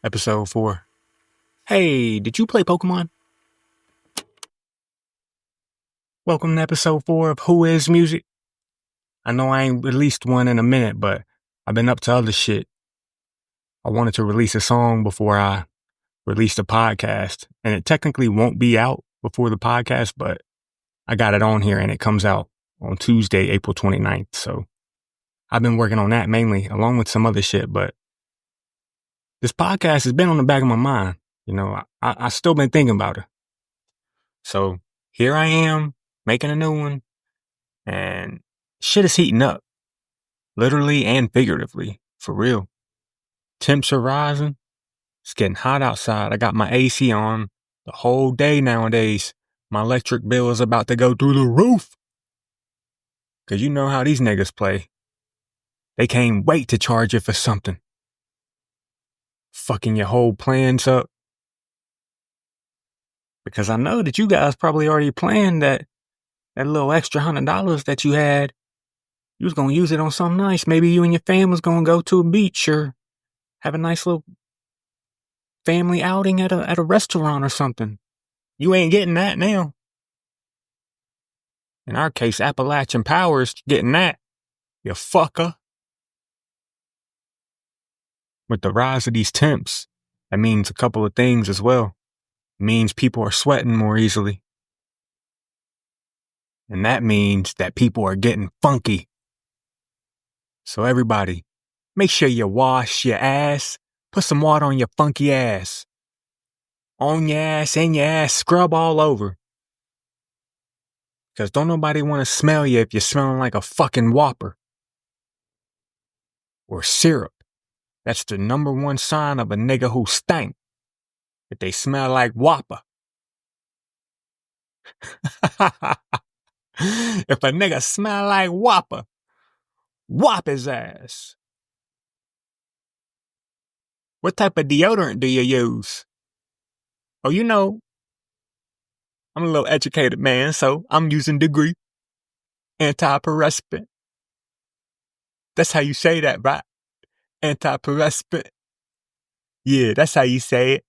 Episode 4. Hey, did you play Pokemon? Welcome to episode 4 of Who Is Music. I know I ain't released one in a minute, but I've been up to other shit. I wanted to release a song before I released a podcast, and it technically won't be out before the podcast, but I got it on here and it comes out on Tuesday, April 29th. So I've been working on that mainly, along with some other shit, but this podcast has been on the back of my mind. You know, I still been thinking about it. So here I am making a new one, and shit is heating up. Literally and figuratively, for real. Temps are rising. It's getting hot outside. I got my AC on the whole day nowadays. My electric bill is about to go through the roof. Cause you know how these niggas play. They can't wait to charge you for something. Fucking your whole plans up. Because I know that you guys probably already planned that little extra $100 that you had. You was gonna use it on something nice. Maybe you and your family's gonna go to a beach or have a nice little family outing at a restaurant or something. You ain't getting that now. In our case, Appalachian Power's getting that. You fucker. With the rise of these temps, that means a couple of things as well. It means people are sweating more easily. And that means that people are getting funky. So everybody, make sure you wash your ass. Put some water on your funky ass. On your ass, in your ass, scrub all over. Because don't nobody want to smell you if you're smelling like a fucking Whopper. Or syrup. That's the number one sign of a nigga who stank. If they smell like Whopper. If a nigga smell like Whopper, whop his ass. What type of deodorant do you use? Oh, you know, I'm a little educated man, so I'm using Degree. Antiperspirant. That's how you say that, right? Antiperspirant. Yeah, that's how you say it.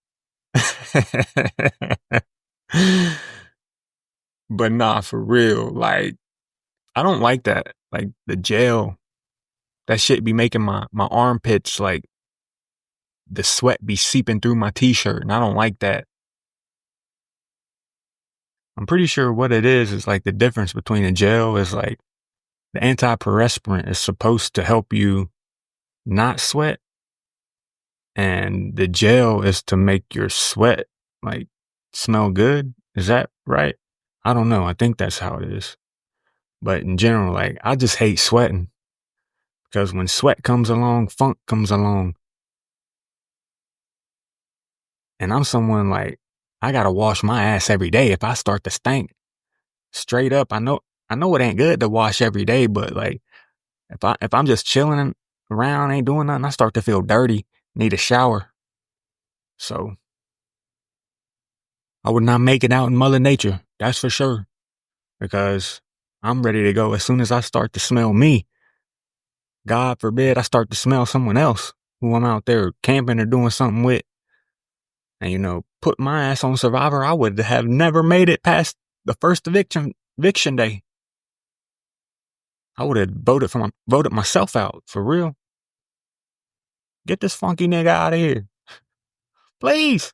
But nah, for real, like, I don't like that. Like, the gel, that shit be making my armpits, like, the sweat be seeping through my t-shirt, and I don't like that. I'm pretty sure what it is like the difference between the gel is like, the antiperspirant is supposed to help you not sweat, and the gel is to make your sweat, like, smell good. Is that right? I don't know. I think that's how it is. But in general, like, I just hate sweating. Because when sweat comes along, funk comes along. And I'm someone like, I gotta wash my ass every day if I start to stink. Straight up, I know it ain't good to wash every day, but like, if I'm just chilling around, ain't doing nothing, I start to feel dirty, need a shower. So, I would not make it out in Mother Nature, that's for sure. Because I'm ready to go as soon as I start to smell me. God forbid I start to smell someone else who I'm out there camping or doing something with. And, you know, put my ass on Survivor, I would have never made it past the first eviction day. I would have voted myself out, for real. Get this funky nigga out of here. Please.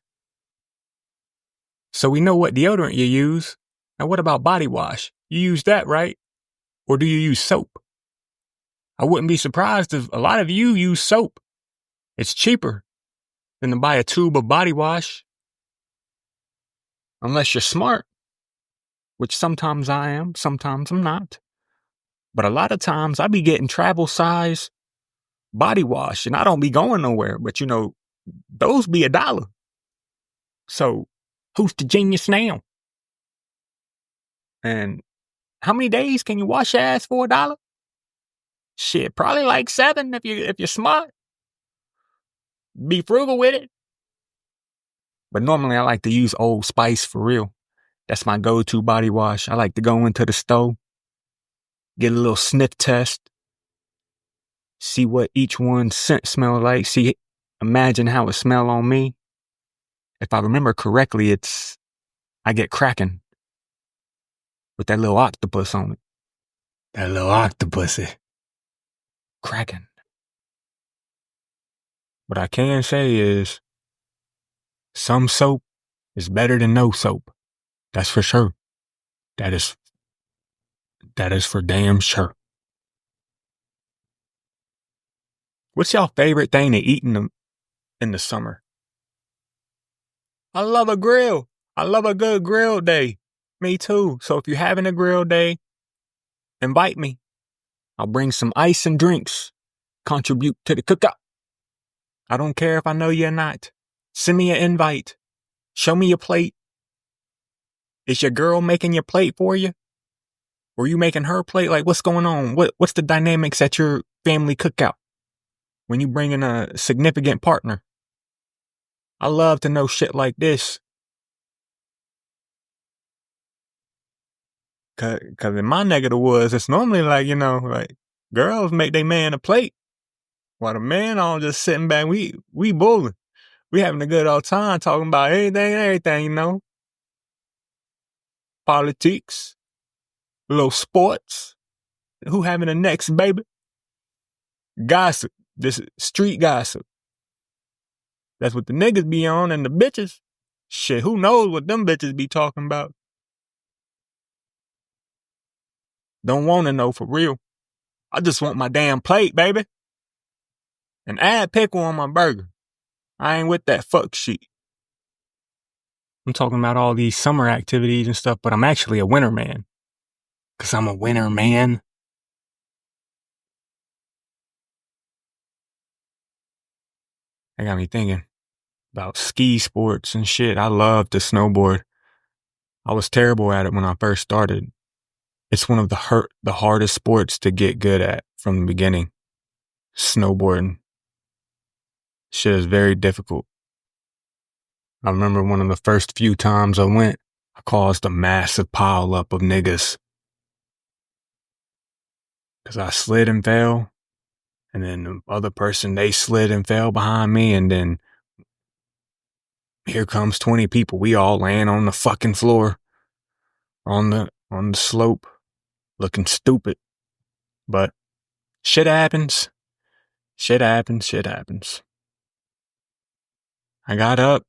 So we know what deodorant you use. Now what about body wash? You use that, right? Or do you use soap? I wouldn't be surprised if a lot of you use soap. It's cheaper than to buy a tube of body wash. Unless you're smart. Which sometimes I am, sometimes I'm not. But a lot of times I be getting travel size body wash and I don't be going nowhere. But you know, those be $1. So who's the genius now? And how many days can you wash your ass for $1? Shit, probably like 7 if you're smart. Be frugal with it. But normally I like to use Old Spice for real. That's my go-to body wash. I like to go into the store, get a little sniff test, see what each one's scent smells like, see imagine how it smell on me. If I remember correctly, I get cracking with that little octopus on it. That little octopusy. Cracking. What I can say is some soap is better than no soap. That's for sure. That is for damn sure. What's y'all favorite thing to eat in the summer? I love a grill. I love a good grill day. Me too. So if you're having a grill day, invite me. I'll bring some ice and drinks. Contribute to the cookout. I don't care if I know you or not. Send me an invite. Show me your plate. Is your girl making your plate for you? Or you making her plate? Like, what's going on? What's the dynamics at your family cookout when you bring in a significant partner? I love to know shit like this. Cause in my neck of the woods, it's normally like, like girls make their man a plate. While the man all just sitting back, we bullying. We having a good old time talking about anything and everything, Politics, little sports. Who having the next baby? Gossip. This street gossip. That's what the niggas be on, and the bitches. Shit, who knows what them bitches be talking about? Don't want to know for real. I just want my damn plate, baby. And add pickle on my burger. I ain't with that fuck shit. I'm talking about all these summer activities and stuff, but I'm actually a winter man. Cause I'm a winter man. That got me thinking about ski sports and shit. I love to snowboard. I was terrible at it when I first started. It's one of the hardest sports to get good at from the beginning. Snowboarding. Shit is very difficult. I remember one of the first few times I went, I caused a massive pile up of niggas. Cause I slid and fell. And then the other person, they slid and fell behind me. And then here comes 20 people. We all laying on the fucking floor. On the slope. Looking stupid. But shit happens. Shit happens. I got up,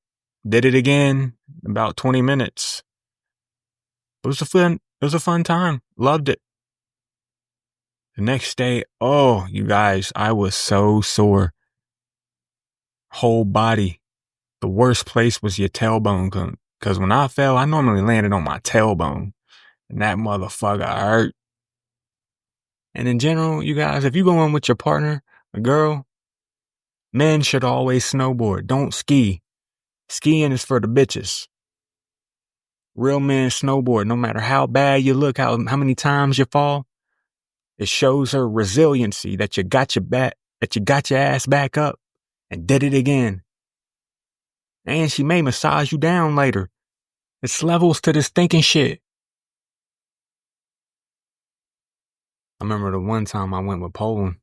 did it again, about 20 minutes. It was a fun time. Loved it. The next day, oh, you guys, I was so sore. Whole body. The worst place was your tailbone. Because when I fell, I normally landed on my tailbone. And that motherfucker hurt. And in general, you guys, if you go in with your partner, a girl, men should always snowboard. Don't ski. Skiing is for the bitches. Real men snowboard, no matter how bad you look, how many times you fall. It shows her resiliency that you got your ass back up and did it again. And she may massage you down later. It's levels to this thinking shit. I remember the one time I went with Poland.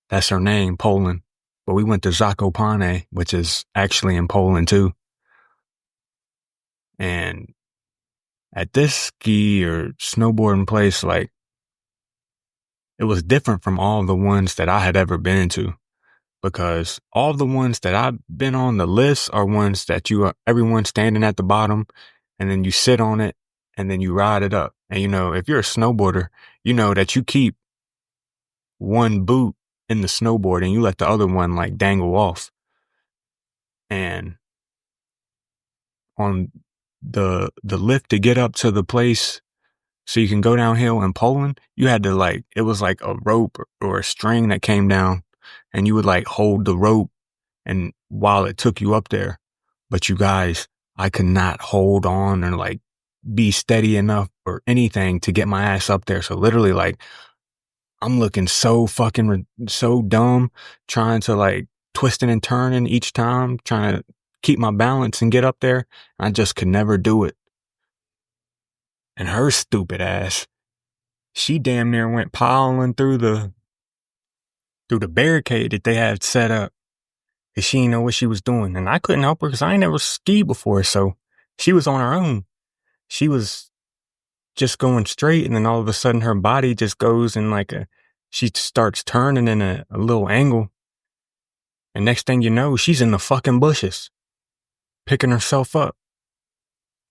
That's her name, Poland. But we went to Zakopane, which is actually in Poland too. And at this ski or snowboarding place, like, it was different from all the ones that I had ever been to. Because all the ones that I've been on the list are ones that everyone's standing at the bottom and then you sit on it and then you ride it up. And if you're a snowboarder, you know that you keep one boot in the snowboard and you let the other one like dangle off. And on the lift to get up to the place so you can go downhill in Poland, you had to it was like a rope or a string that came down and you would hold the rope and while it took you up there. But you guys, I could not hold on or be steady enough or anything to get my ass up there. So literally I'm looking so dumb trying to twisting and turning each time, trying to keep my balance and get up there. I just could never do it. And her stupid ass, she damn near went piling through the barricade that they had set up. Cause she didn't know what she was doing. And I couldn't help her because I ain't never skied before. So she was on her own. She was just going straight, and then all of a sudden her body just goes in she starts turning in a little angle. And next thing you know, she's in the fucking bushes, picking herself up,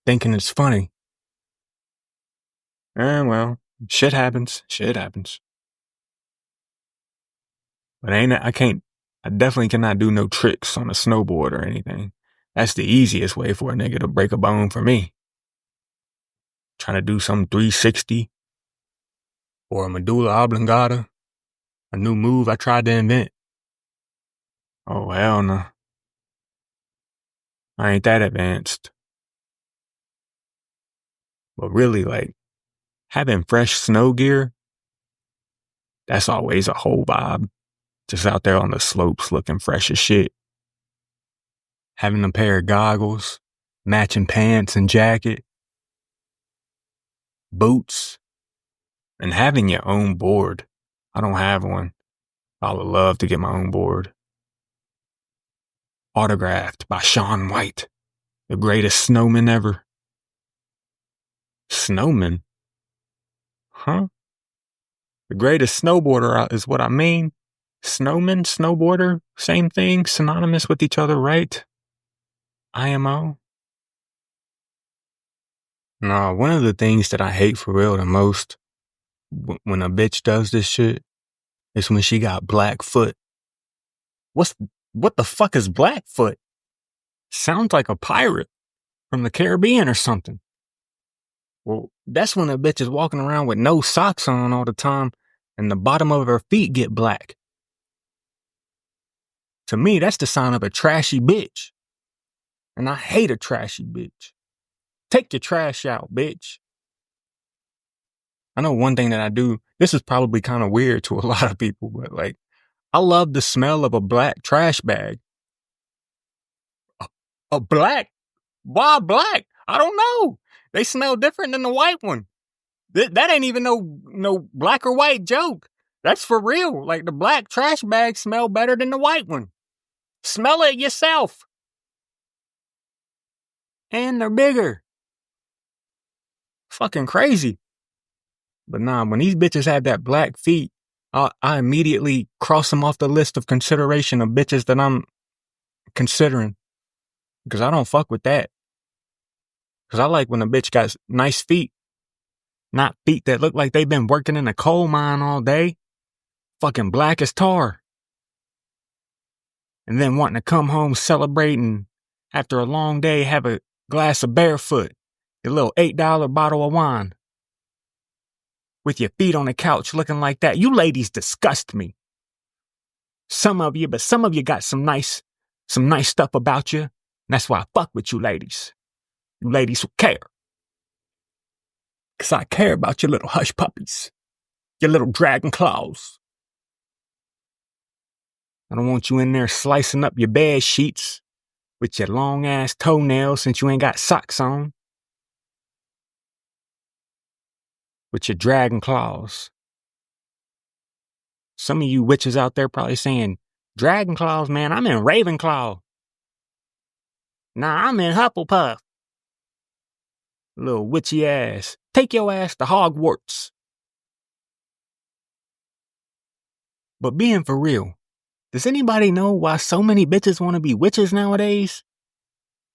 thinking it's funny. Well, shit happens. Shit happens. But I definitely cannot do no tricks on a snowboard or anything. That's the easiest way for a nigga to break a bone for me. Trying to do some 360 or a medulla oblongata, a new move I tried to invent. Oh, hell no. I ain't that advanced. But really, having fresh snow gear, that's always a whole vibe. Just out there on the slopes looking fresh as shit. Having a pair of goggles, matching pants and jacket, boots, and having your own board. I don't have one. I would love to get my own board. Autographed by Shaun White, the greatest snowman ever. Snowman? Huh? The greatest snowboarder is what I mean. Snowman, snowboarder, same thing, synonymous with each other, right? IMO? No, one of the things that I hate for real the most when a bitch does this shit is when she got black foot. What the fuck is Blackfoot? Sounds like a pirate from the Caribbean or something. Well, that's when a bitch is walking around with no socks on all the time and the bottom of her feet get black. To me, that's the sign of a trashy bitch. And I hate a trashy bitch. Take your trash out, bitch. I know one thing that I do, this is probably kind of weird to a lot of people, but I love the smell of a black trash bag. A black? Why black? I don't know. They smell different than the white one. That ain't even no black or white joke. That's for real. The black trash bags smell better than the white one. Smell it yourself. And they're bigger. Fucking crazy. But nah, when these bitches have that black feet, I immediately cross them off the list of consideration of bitches that I'm considering. Because I don't fuck with that. Because I like when a bitch got nice feet. Not feet that look like they've been working in a coal mine all day. Fucking black as tar. And then wanting to come home celebrating after a long day, have a glass of Barefoot, your little $8 bottle of wine. With your feet on the couch looking like that. You ladies disgust me. Some of you got some nice stuff about you. And that's why I fuck with you ladies. You ladies who care. Because I care about your little hush puppies. Your little dragon claws. I don't want you in there slicing up your bed sheets with your long ass toenails since you ain't got socks on. With your dragon claws. Some of you witches out there probably saying, Dragon claws, man, I'm in Ravenclaw. Nah, I'm in Hufflepuff. Little witchy ass. Take your ass to Hogwarts. But being for real, does anybody know why so many bitches want to be witches nowadays?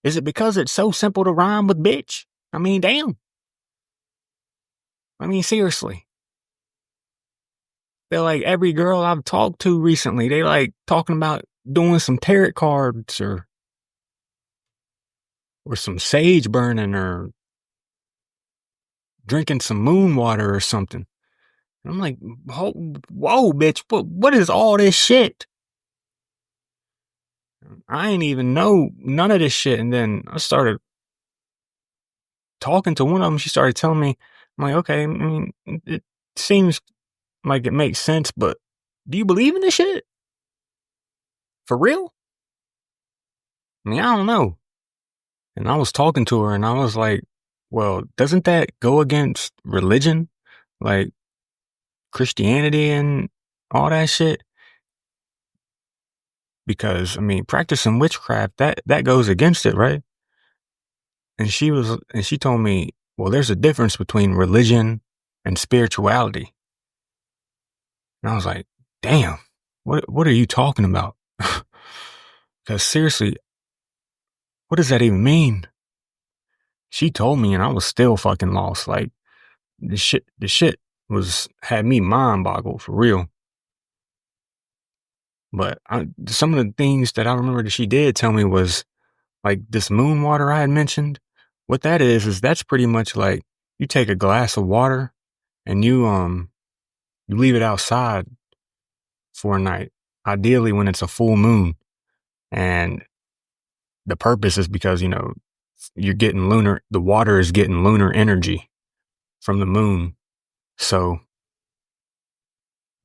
Is it because it's so simple to rhyme with bitch? I mean, damn. I mean, seriously. They're like every girl I've talked to recently, they talking about doing some tarot cards or some sage burning or drinking some moon water or something. And I'm like, whoa, bitch, what is all this shit? I ain't even know none of this shit. And then I started talking to one of them. She started telling me, I'm like, okay, I mean, it seems like it makes sense, but do you believe in this shit? For real? I mean, I don't know. And I was talking to her and I was like, well, doesn't that go against religion? Like Christianity and all that shit? because, I mean, practicing witchcraft, that goes against it, right? And she told me, well, there's a difference between religion and spirituality. And I was like, damn, what are you talking about? Because seriously, what does that even mean? She told me and I was still fucking lost. Like, the shit had me mind boggled for real. But some of the things that I remember that she did tell me was like this moon water I had mentioned. What that is that's pretty much like you take a glass of water and you leave it outside for a night, ideally when it's a full moon. And the purpose is because, you're getting the water is getting lunar energy from the moon. So,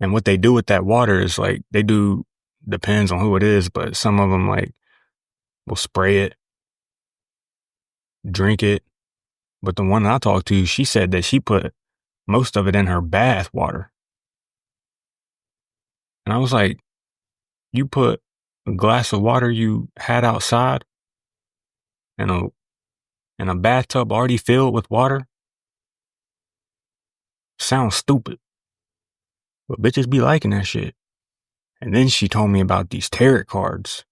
and what they do with that water is like, depends on who it is, but some of them like will spray it, drink it. But the one I talked to, she said that she put most of it in her bath water. And I was like, you put a glass of water you had outside in a bathtub already filled with water? Sounds stupid. But bitches be liking that shit. And then she told me about these tarot cards.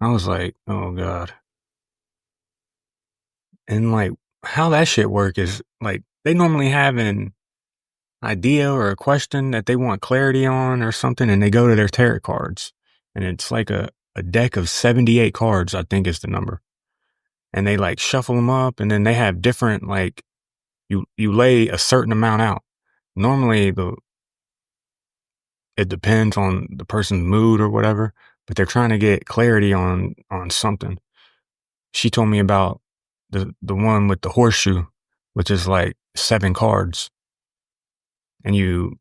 I was like, oh God. And like, how that shit work is like, they normally have an idea or a question that they want clarity on or something, and they go to their tarot cards. And it's like a deck of 78 cards, I think is the number. And they like shuffle them up, and then they have different, like, you lay a certain amount out. Normally it depends on the person's mood or whatever, but they're trying to get clarity on something. She told me about the one with the horseshoe, which is like 7 cards. And you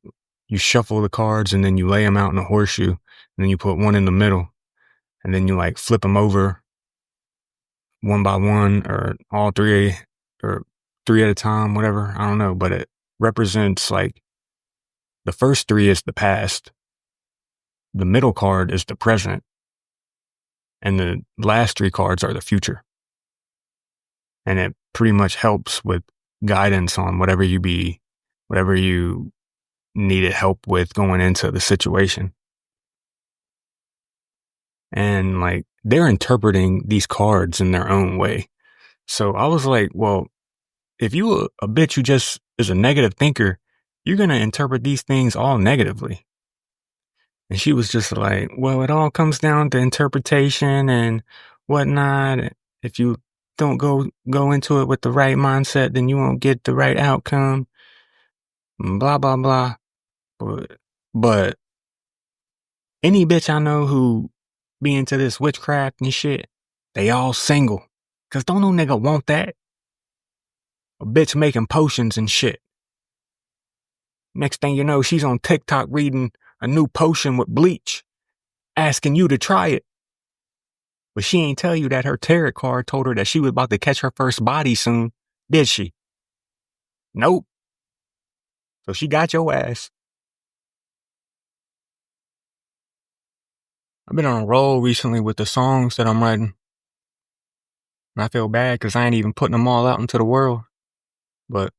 shuffle the cards and then you lay them out in a horseshoe, and then you put one in the middle, and then you like flip them over one by one or all three or 3 at a time, whatever. I don't know, but it represents like the first 3 is the past, the middle card is the present, and the last 3 cards are the future. And it pretty much helps with guidance on whatever you needed help with going into the situation. And like, they're interpreting these cards in their own way. So I was like, well, if you a bitch who just is a negative thinker, you're going to interpret these things all negatively. And she was just like, well, it all comes down to interpretation and whatnot. If you don't go into it with the right mindset, then you won't get the right outcome. Blah, blah, blah. But any bitch I know who be into this witchcraft and shit, they all single. Cause don't no nigga want that. A bitch making potions and shit. Next thing you know, she's on TikTok reading a new potion with bleach, asking you to try it. But she ain't tell you that her tarot card told her that she was about to catch her first body soon, did she? Nope. So she got your ass. I've been on a roll recently with the songs that I'm writing. And I feel bad because I ain't even putting them all out into the world. But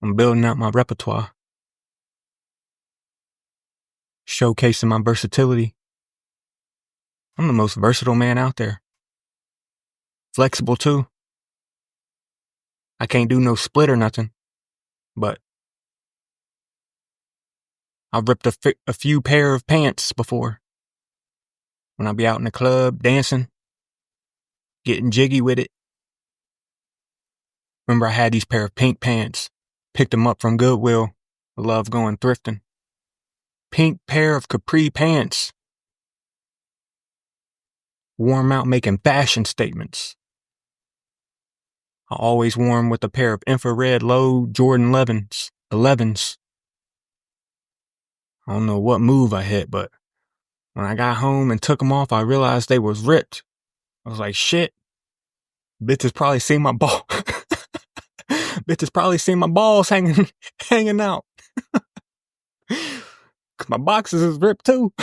I'm building out my repertoire. Showcasing my versatility. I'm the most versatile man out there. Flexible too. I can't do no split or nothing. But I've ripped a few pair of pants before. When I be out in the club dancing, getting jiggy with it. Remember I had these pair of pink pants. Picked them up from Goodwill. I love going thrifting. Pink pair of capri pants. Wore 'em out making fashion statements. I always wore 'em with a pair of infrared low Jordan 11s. I don't know what move I hit, but when I got home and took them off, I realized they was ripped. I was like, shit. Bitches probably seen my ball. Bitches probably seen my balls hanging out. My boxes is ripped too.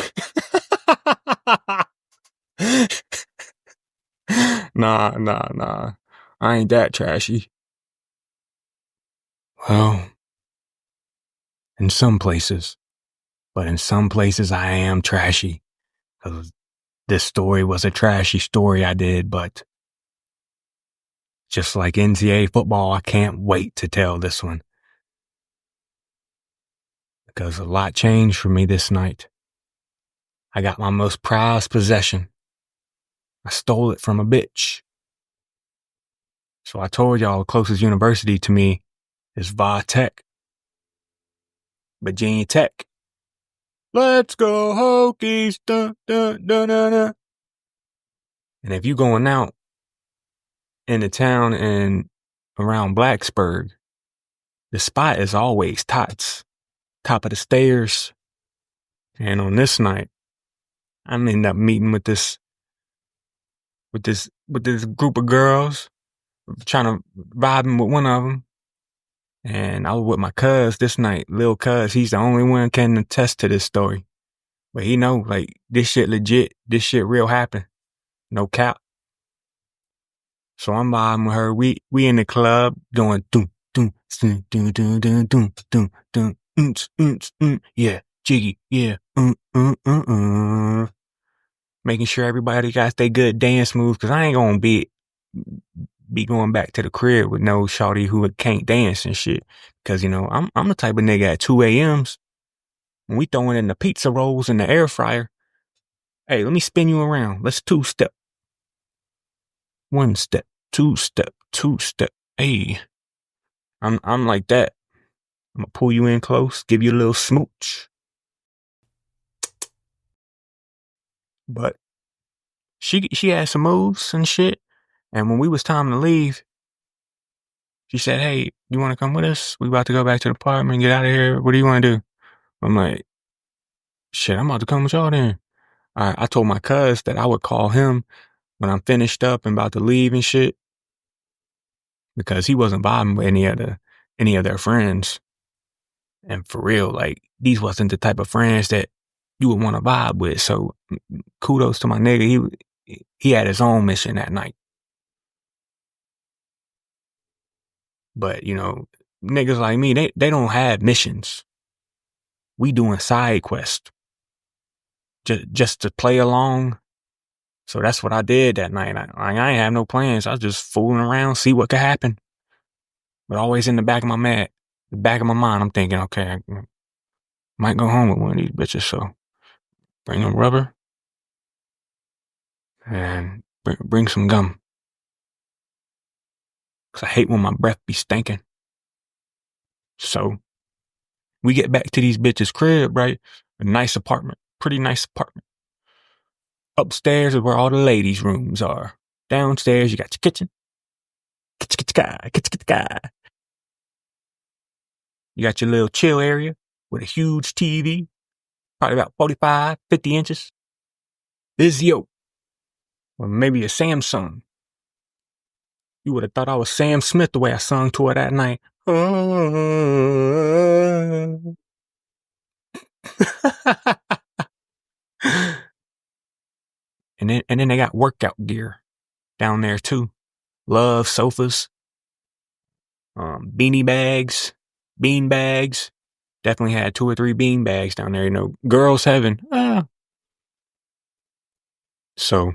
Nah. I ain't that trashy. Well, in some places. But in some places I am trashy. Because this story was a trashy story I did, but just like NCAA football, I can't wait to tell this one. Because a lot changed for me this night. I got my most prized possession. I stole it from a bitch. So I told y'all the closest university to me is Tech. Virginia Tech. Let's go Hokies. Dun, dun, dun, dun, dun. And if you going out in the town and around Blacksburg, the spot is always tots. Top of the stairs. And on this night, I ended up meeting with this group of girls, trying to vibe with one of them. And I was with my cuz this night, Lil Cuz. He's the only one can attest to this story. But he know, like, this shit legit. This shit real happen. No cap. So I'm vibing with her. We in the club doing doom, doom, doom, doom, doom, doom, doom, doom, doom, yeah, jiggy, yeah, making sure everybody got their good dance moves, cause I ain't gonna be going back to the crib with no shawty who can't dance and shit. Cause you know, I'm the type of nigga at 2 a.m.s when we throwing in the pizza rolls in the air fryer. Hey, let me spin you around. Let's 2-step. 1 step, 2-step, 2-step. Hey, I'm like that. I'm gonna pull you in close, give you a little smooch. But she had some moves and shit. And when we was time to leave, she said, hey, you want to come with us? We about to go back to the apartment and get out of here. What do you want to do? I'm like, shit, I'm about to come with y'all then. I told my cuz that I would call him when I'm finished up and about to leave and shit. Because he wasn't vibing with any of their friends. And for real, like, these wasn't the type of friends that you would want to vibe with. So kudos to my nigga. He had his own mission that night. But, you know, niggas like me, they don't have missions. We doing side quests. Just to play along. So that's what I did that night. I ain't have no plans. I was just fooling around, see what could happen. But always in the back of my mind, I'm thinking, okay, I might go home with one of these bitches, so bring a rubber and bring some gum. Cause I hate when my breath be stinking. So we get back to these bitches' crib, right? A nice apartment, pretty nice apartment. Upstairs is where all the ladies' rooms are. Downstairs, you got your kitchen. You got your little chill area with a huge TV, probably about 45, 50 inches. Vizio. Or maybe a Samsung. You would have thought I was Sam Smith the way I sung to her that night. And then they got workout gear down there too. Love sofas, beanie bags, bean bags. Definitely had 2 or 3 bean bags down there. You know, girls heaven. So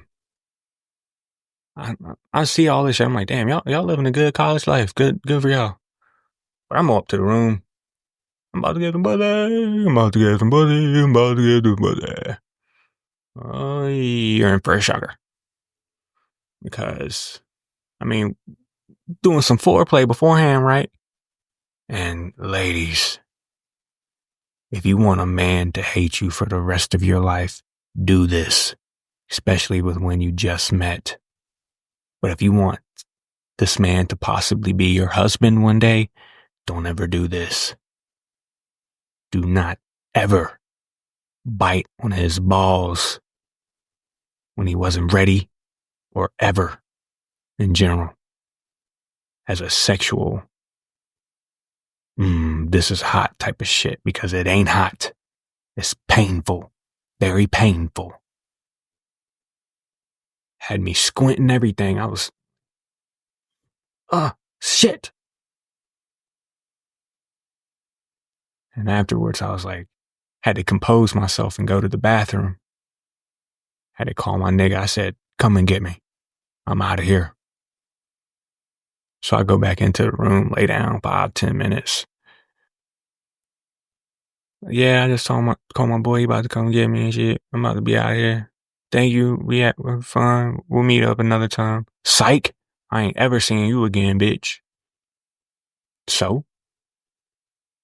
I see all this shit. I'm like, damn, y'all living a good college life. Good for y'all. But I'm up to the room. I'm about to get some buzzy. Oh, you're in for a shocker. Because, I mean, doing some foreplay beforehand, right? And ladies, if you want a man to hate you for the rest of your life, do this. Especially with when you just met. But if you want this man to possibly be your husband one day, don't ever do this. Do not ever bite on his balls when he wasn't ready, or ever in general. As a sexual, this is hot type of shit, because it ain't hot. It's painful. Very painful. Had me squinting everything. I was, shit. And afterwards, I was like, had to compose myself and go to the bathroom. Had to call my nigga. I said, come and get me. I'm out of here. So I go back into the room, lay down 5-10 minutes. Yeah, I just call my boy, he about to come get me and shit. I'm about to be out of here. Thank you. We're fine. We'll meet up another time. Psych. I ain't ever seeing you again, bitch. So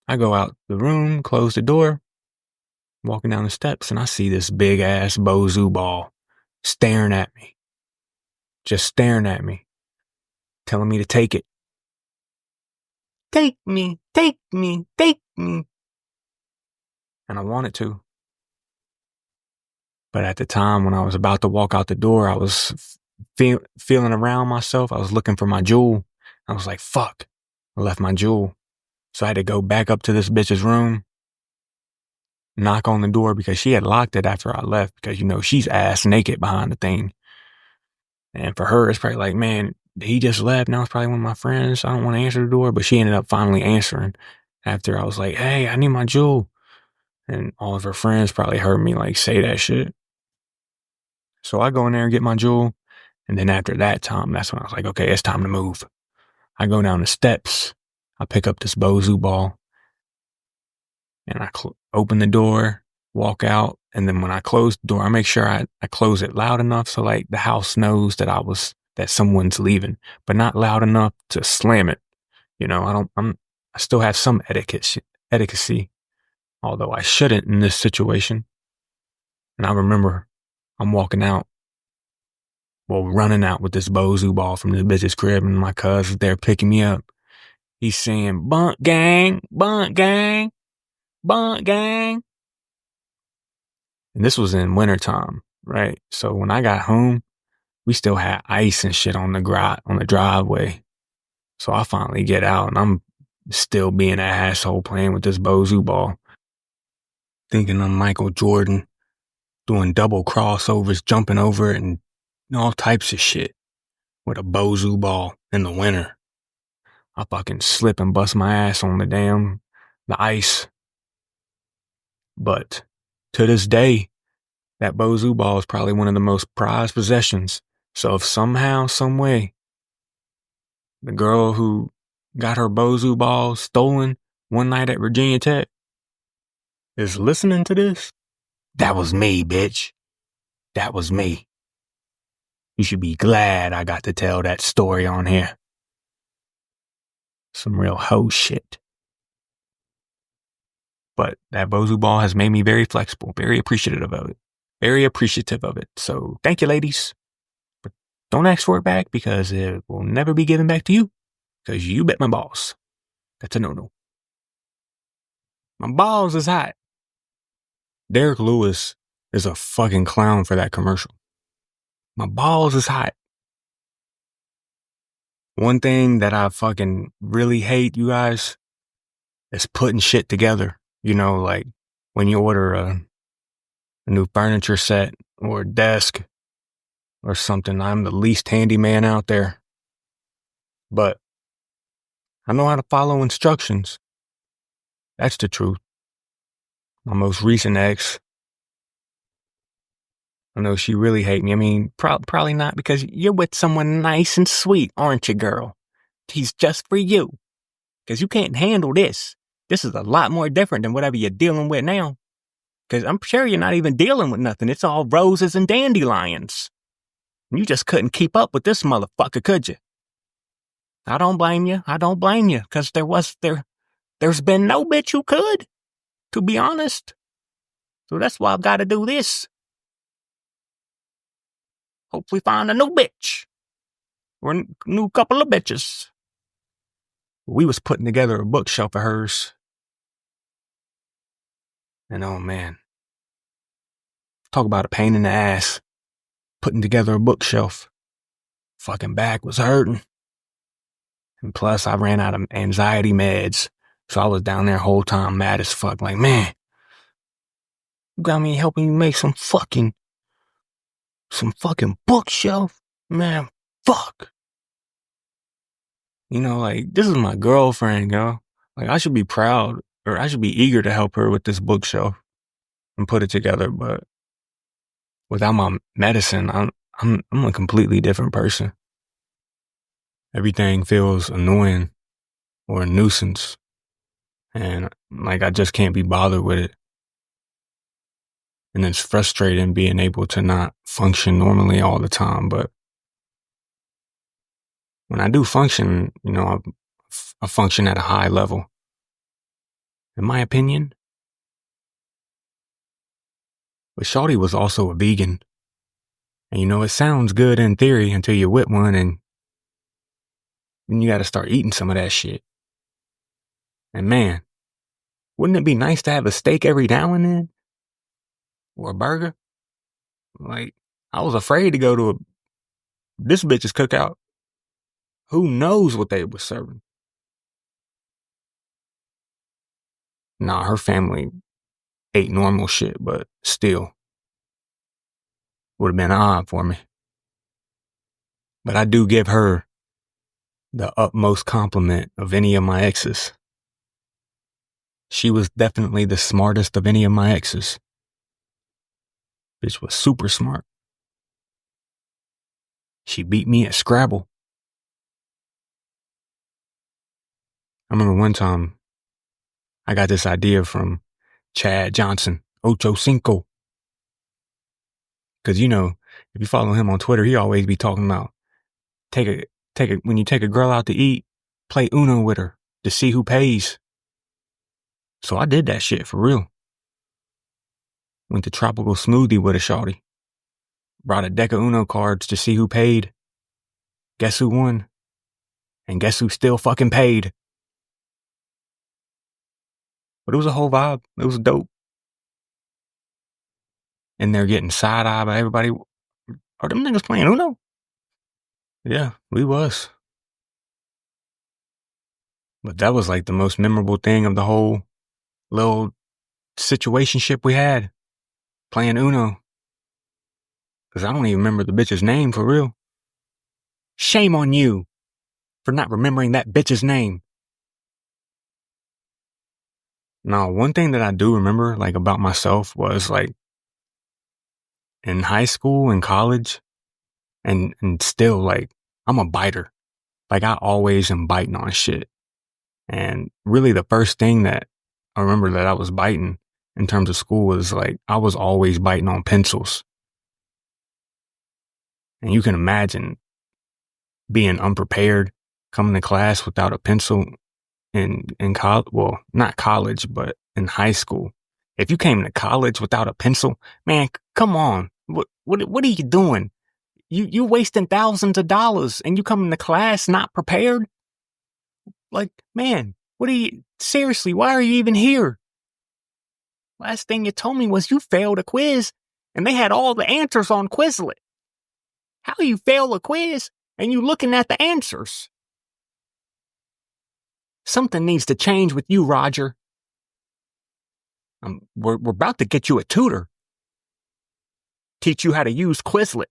I go out the room, close the door, walking down the steps, and I see this big ass Bozo ball staring at me. Just staring at me. Telling me to take it. Take me, take me, take me. And I wanted to. But at the time when I was about to walk out the door, I was feeling around myself. I was looking for my jewel. I was like, fuck, I left my jewel. So I had to go back up to this bitch's room, knock on the door because she had locked it after I left because, you know, she's ass naked behind the thing. And for her, it's probably like, man, he just left. Now it's probably one of my friends. I don't want to answer the door. But she ended up finally answering after I was like, hey, I need my jewel. And all of her friends probably heard me like say that shit. So I go in there and get my jewel. And then after that time, that's when I was like, okay, it's time to move. I go down the steps. I pick up this Bozo ball. And I open the door, walk out. And then when I close the door, I make sure I close it loud enough so like the house knows that someone's leaving, but not loud enough to slam it. You know, I still have some etiquette, although I shouldn't in this situation. And I remember I'm walking out, running out with this Bozo ball from this bitch's crib, and my cousin's there picking me up. He's saying, bunt gang, bunt gang, bunt gang. And this was in wintertime, right? So when I got home, we still had ice and shit on the driveway. So I finally get out and I'm still being an asshole playing with this Bozo ball. Thinking I'm Michael Jordan, doing double crossovers, jumping over it and all types of shit with a Bozo ball in the winter. I fucking slip and bust my ass on the ice. But to this day, that Bozo ball is probably one of the most prized possessions. So if somehow, some way, the girl who got her Bozo ball stolen one night at Virginia Tech is listening to this, that was me, bitch. That was me. You should be glad I got to tell that story on here. Some real hoe shit. But that Bozo ball has made me very flexible, very appreciative of it. Very appreciative of it. So thank you, ladies. But don't ask for it back because it will never be given back to you. Because you bet my balls. That's a no-no. My balls is hot. Derek Lewis is a fucking clown for that commercial. My balls is hot. One thing that I fucking really hate, you guys, is putting shit together. You know, like when you order a new furniture set or a desk or something, I'm the least handy man out there. But I know how to follow instructions. That's the truth. My most recent ex, I know she really hate me. I mean, probably not because you're with someone nice and sweet, aren't you, girl? He's just for you. Because you can't handle this. This is a lot more different than whatever you're dealing with now. Because I'm sure you're not even dealing with nothing. It's all roses and dandelions. You just couldn't keep up with this motherfucker, could you? I don't blame you. I don't blame you. Because there's been no bitch who could, to be honest. So that's why I've got to do this. Hopefully find a new bitch. Or a new couple of bitches. We was putting together a bookshelf of hers. And oh man. Talk about a pain in the ass. Putting together a bookshelf. Fucking back was hurting. And plus I ran out of anxiety meds. So I was down there whole time mad as fuck. Like, man, You got me helping you make some fucking bookshelf? Man, fuck. You know, like, this is my girlfriend, yo. Like, I should be proud, or I should be eager to help her with this bookshelf and put it together, but without my medicine, I'm a completely different person. Everything feels annoying or a nuisance, and like I just can't be bothered with it. And it's frustrating being able to not function normally all the time, but when I do function, you know, I function at a high level. In my opinion. But Shawty was also a vegan. And you know, it sounds good in theory until you whip one and then you gotta start eating some of that shit. And man, wouldn't it be nice to have a steak every now and then? Or a burger? Like, I was afraid to go to this bitch's cookout. Who knows what they was serving? Nah, her family ate normal shit, but still. Would have been odd for me. But I do give her the utmost compliment of any of my exes. She was definitely the smartest of any of my exes. Bitch was super smart. She beat me at Scrabble. I remember one time I got this idea from Chad Johnson, Ocho Cinco. Cause you know, if you follow him on Twitter, he always be talking about when you take a girl out to eat, play Uno with her to see who pays. So I did that shit for real. Went to Tropical Smoothie with a shawty. Brought a deck of Uno cards to see who paid. Guess who won? And guess who still fucking paid? But it was a whole vibe. It was dope. And they're getting side-eyed by everybody. Are them niggas playing Uno? Yeah, we was. But that was like the most memorable thing of the whole little situationship we had. Playing Uno. Cause I don't even remember the bitch's name for real. Shame on you for not remembering that bitch's name. Now, one thing that I do remember, like, about myself was, like, in high school and college, and still, like, I'm a biter. Like, I always am biting on shit. And really the first thing that I remember that I was biting in terms of school was, like, I was always biting on pencils. And you can imagine being unprepared, coming to class without a pencil in college, well, not college, but in high school. If you came to college without a pencil, man, come on. What are you doing? You wasting thousands of dollars and you coming to class not prepared? Like, man, seriously, why are you even here? Last thing you told me was you failed a quiz and they had all the answers on Quizlet. How you fail a quiz and you looking at the answers? Something needs to change with you, Roger. We're about to get you a tutor. Teach you how to use Quizlet.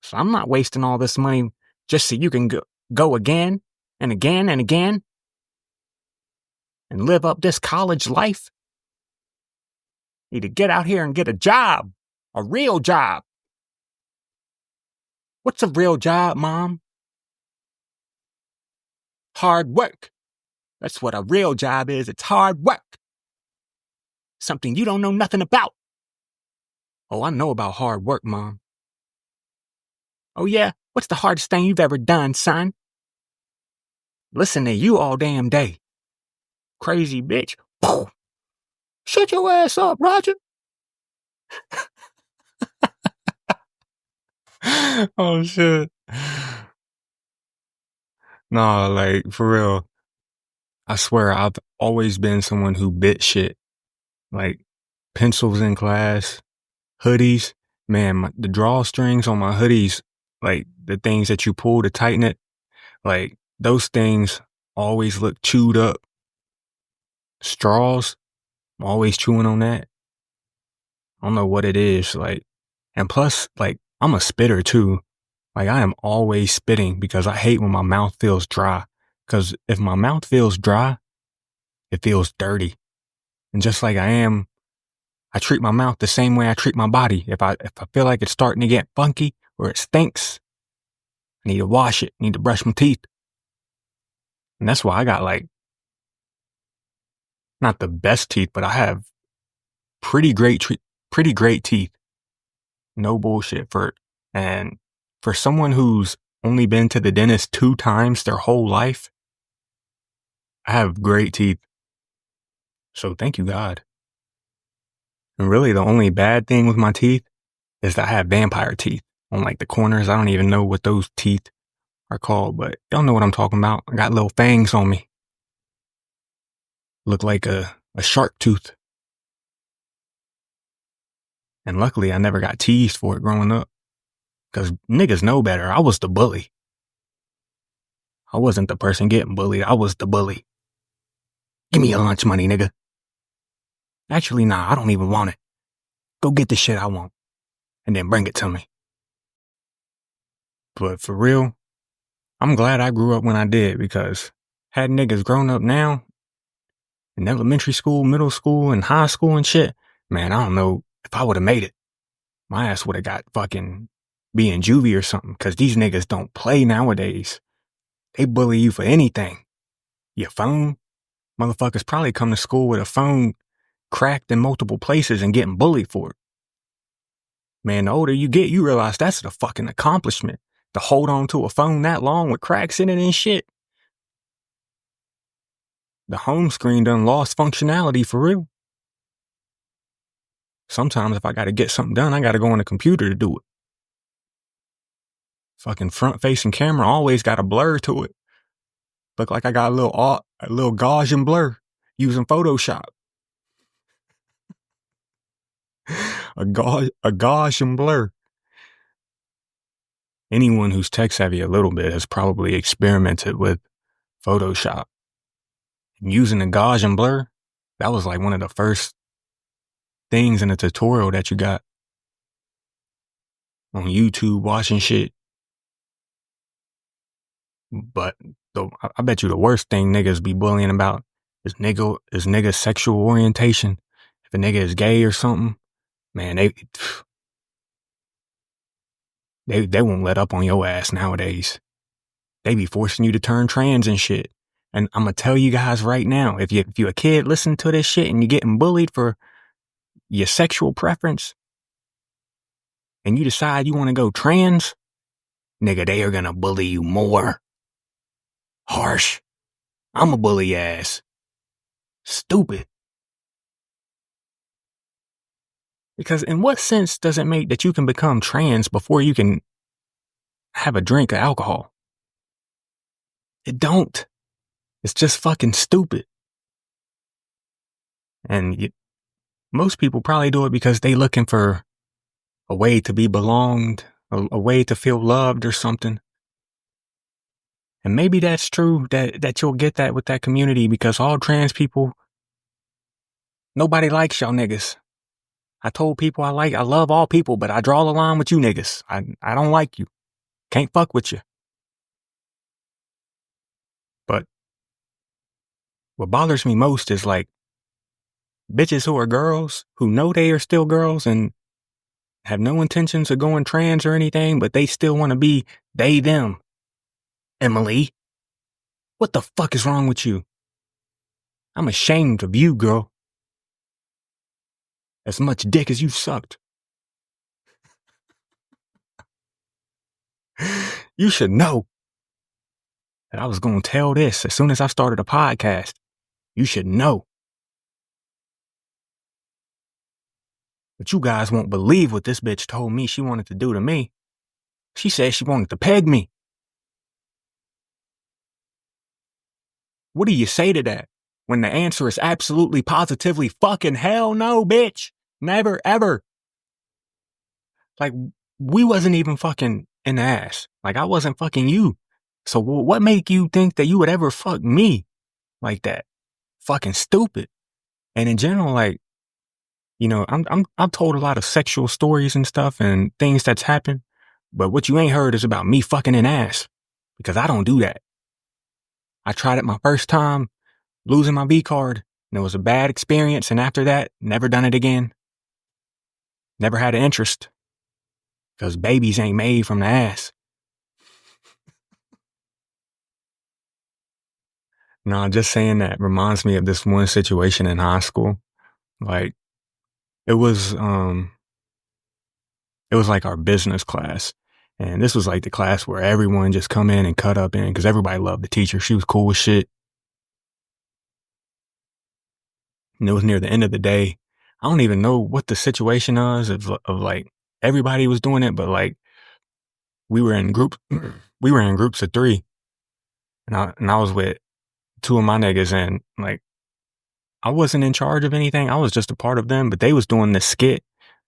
So I'm not wasting all this money just so you can go again and again and again and live up this college life. Need to get out here and get a job. A real job. What's a real job, Mom? Hard work. That's what a real job is. It's hard work. Something you don't know nothing about. Oh, I know about hard work, Mom. Oh yeah? What's the hardest thing you've ever done, son? Listen to you all damn day. Crazy bitch. Shut your ass up, Roger. Oh shit. Nah, like, for real. I swear I've always been someone who bit shit. Like, pencils in class, hoodies. Man, the drawstrings on my hoodies, like the things that you pull to tighten it, like those things always look chewed up. Straws, I'm always chewing on that. I don't know what it is, like, and plus, like, I'm a spitter too. Like, I am always spitting because I hate when my mouth feels dry. Because if my mouth feels dry, it feels dirty. And just like I treat my mouth the same way I treat my body. If I feel like it's starting to get funky or it stinks, I need to wash it. I need to brush my teeth. And that's why I got, like, not the best teeth, but I have pretty great teeth. No bullshit. And for someone who's only been to the dentist 2 times their whole life, I have great teeth. So thank you, God. And really the only bad thing with my teeth is that I have vampire teeth on, like, the corners. I don't even know what those teeth are called, but y'all know what I'm talking about. I got little fangs on me. Look like a shark tooth. And luckily I never got teased for it growing up. Cause niggas know better. I was the bully. I wasn't the person getting bullied. I was the bully. Give me your lunch money, nigga. Actually, nah, I don't even want it. Go get the shit I want. And then bring it to me. But for real, I'm glad I grew up when I did, because had niggas grown up now, in elementary school, middle school, and high school and shit, man, I don't know if I would have made it. My ass would have got fucking be in juvie or something, cause these niggas don't play nowadays. They bully you for anything. Your phone? Motherfuckers probably come to school with a phone cracked in multiple places and getting bullied for it. Man, the older you get, you realize that's a fucking accomplishment. To hold on to a phone that long with cracks in it and shit. The home screen done lost functionality for real. Sometimes if I gotta get something done, I gotta go on the computer to do it. Fucking front-facing camera always got a blur to it. Look like I got a little Gaussian blur using Photoshop. a Gaussian blur. Anyone who's tech savvy a little bit has probably experimented with Photoshop. Using a Gaussian blur, that was like one of the first things in a tutorial that you got on YouTube watching shit. But I bet you the worst thing niggas be bullying about is nigga sexual orientation. If a nigga is gay or something, man, they won't let up on your ass nowadays. They be forcing you to turn trans and shit. And I'm gonna tell you guys right now, if you're a kid listening to this shit and you're getting bullied for your sexual preference and you decide you want to go trans, nigga, they are gonna bully you more. Harsh. I'm a bully ass. Stupid. Because in what sense does it make that you can become trans before you can have a drink of alcohol? It don't. It's just fucking stupid. And most people probably do it because they looking for a way to be belonged, a way to feel loved or something. And maybe that's true that you'll get that with that community, because all trans people, nobody likes y'all niggas. I told people I love all people, but I draw the line with you niggas. I don't like you. Can't fuck with you. But what bothers me most is, like, bitches who are girls, who know they are still girls and have no intentions of going trans or anything, but they still want to be they, them. Emily, what the fuck is wrong with you? I'm ashamed of you, girl. As much dick as you sucked. You should know that I was going to tell this as soon as I started a podcast. You should know. But you guys won't believe what this bitch told me she wanted to do to me. She said she wanted to peg me. What do you say to that when the answer is absolutely positively fucking hell no, bitch? Never, ever. Like, we wasn't even fucking in the ass. Like, I wasn't fucking you. So what make you think that you would ever fuck me like that? Fucking stupid. And in general, like, I've told a lot of sexual stories and stuff and things that's happened. But what you ain't heard is about me fucking an ass, because I don't do that. I tried it my first time, losing my V card, and it was a bad experience. And after that, never done it again. Never had an interest, because babies ain't made from the ass. No, just saying that reminds me of this one situation in high school. Like, it was, it was like our business class. And this was like the class where everyone just come in and cut up in, because everybody loved the teacher. She was cool as shit. And it was near the end of the day. I don't even know what the situation was of like everybody was doing it, but like we were in groups of 3. And I was with 2 of my niggas, and like I wasn't in charge of anything. I was just a part of them, but they was doing this skit,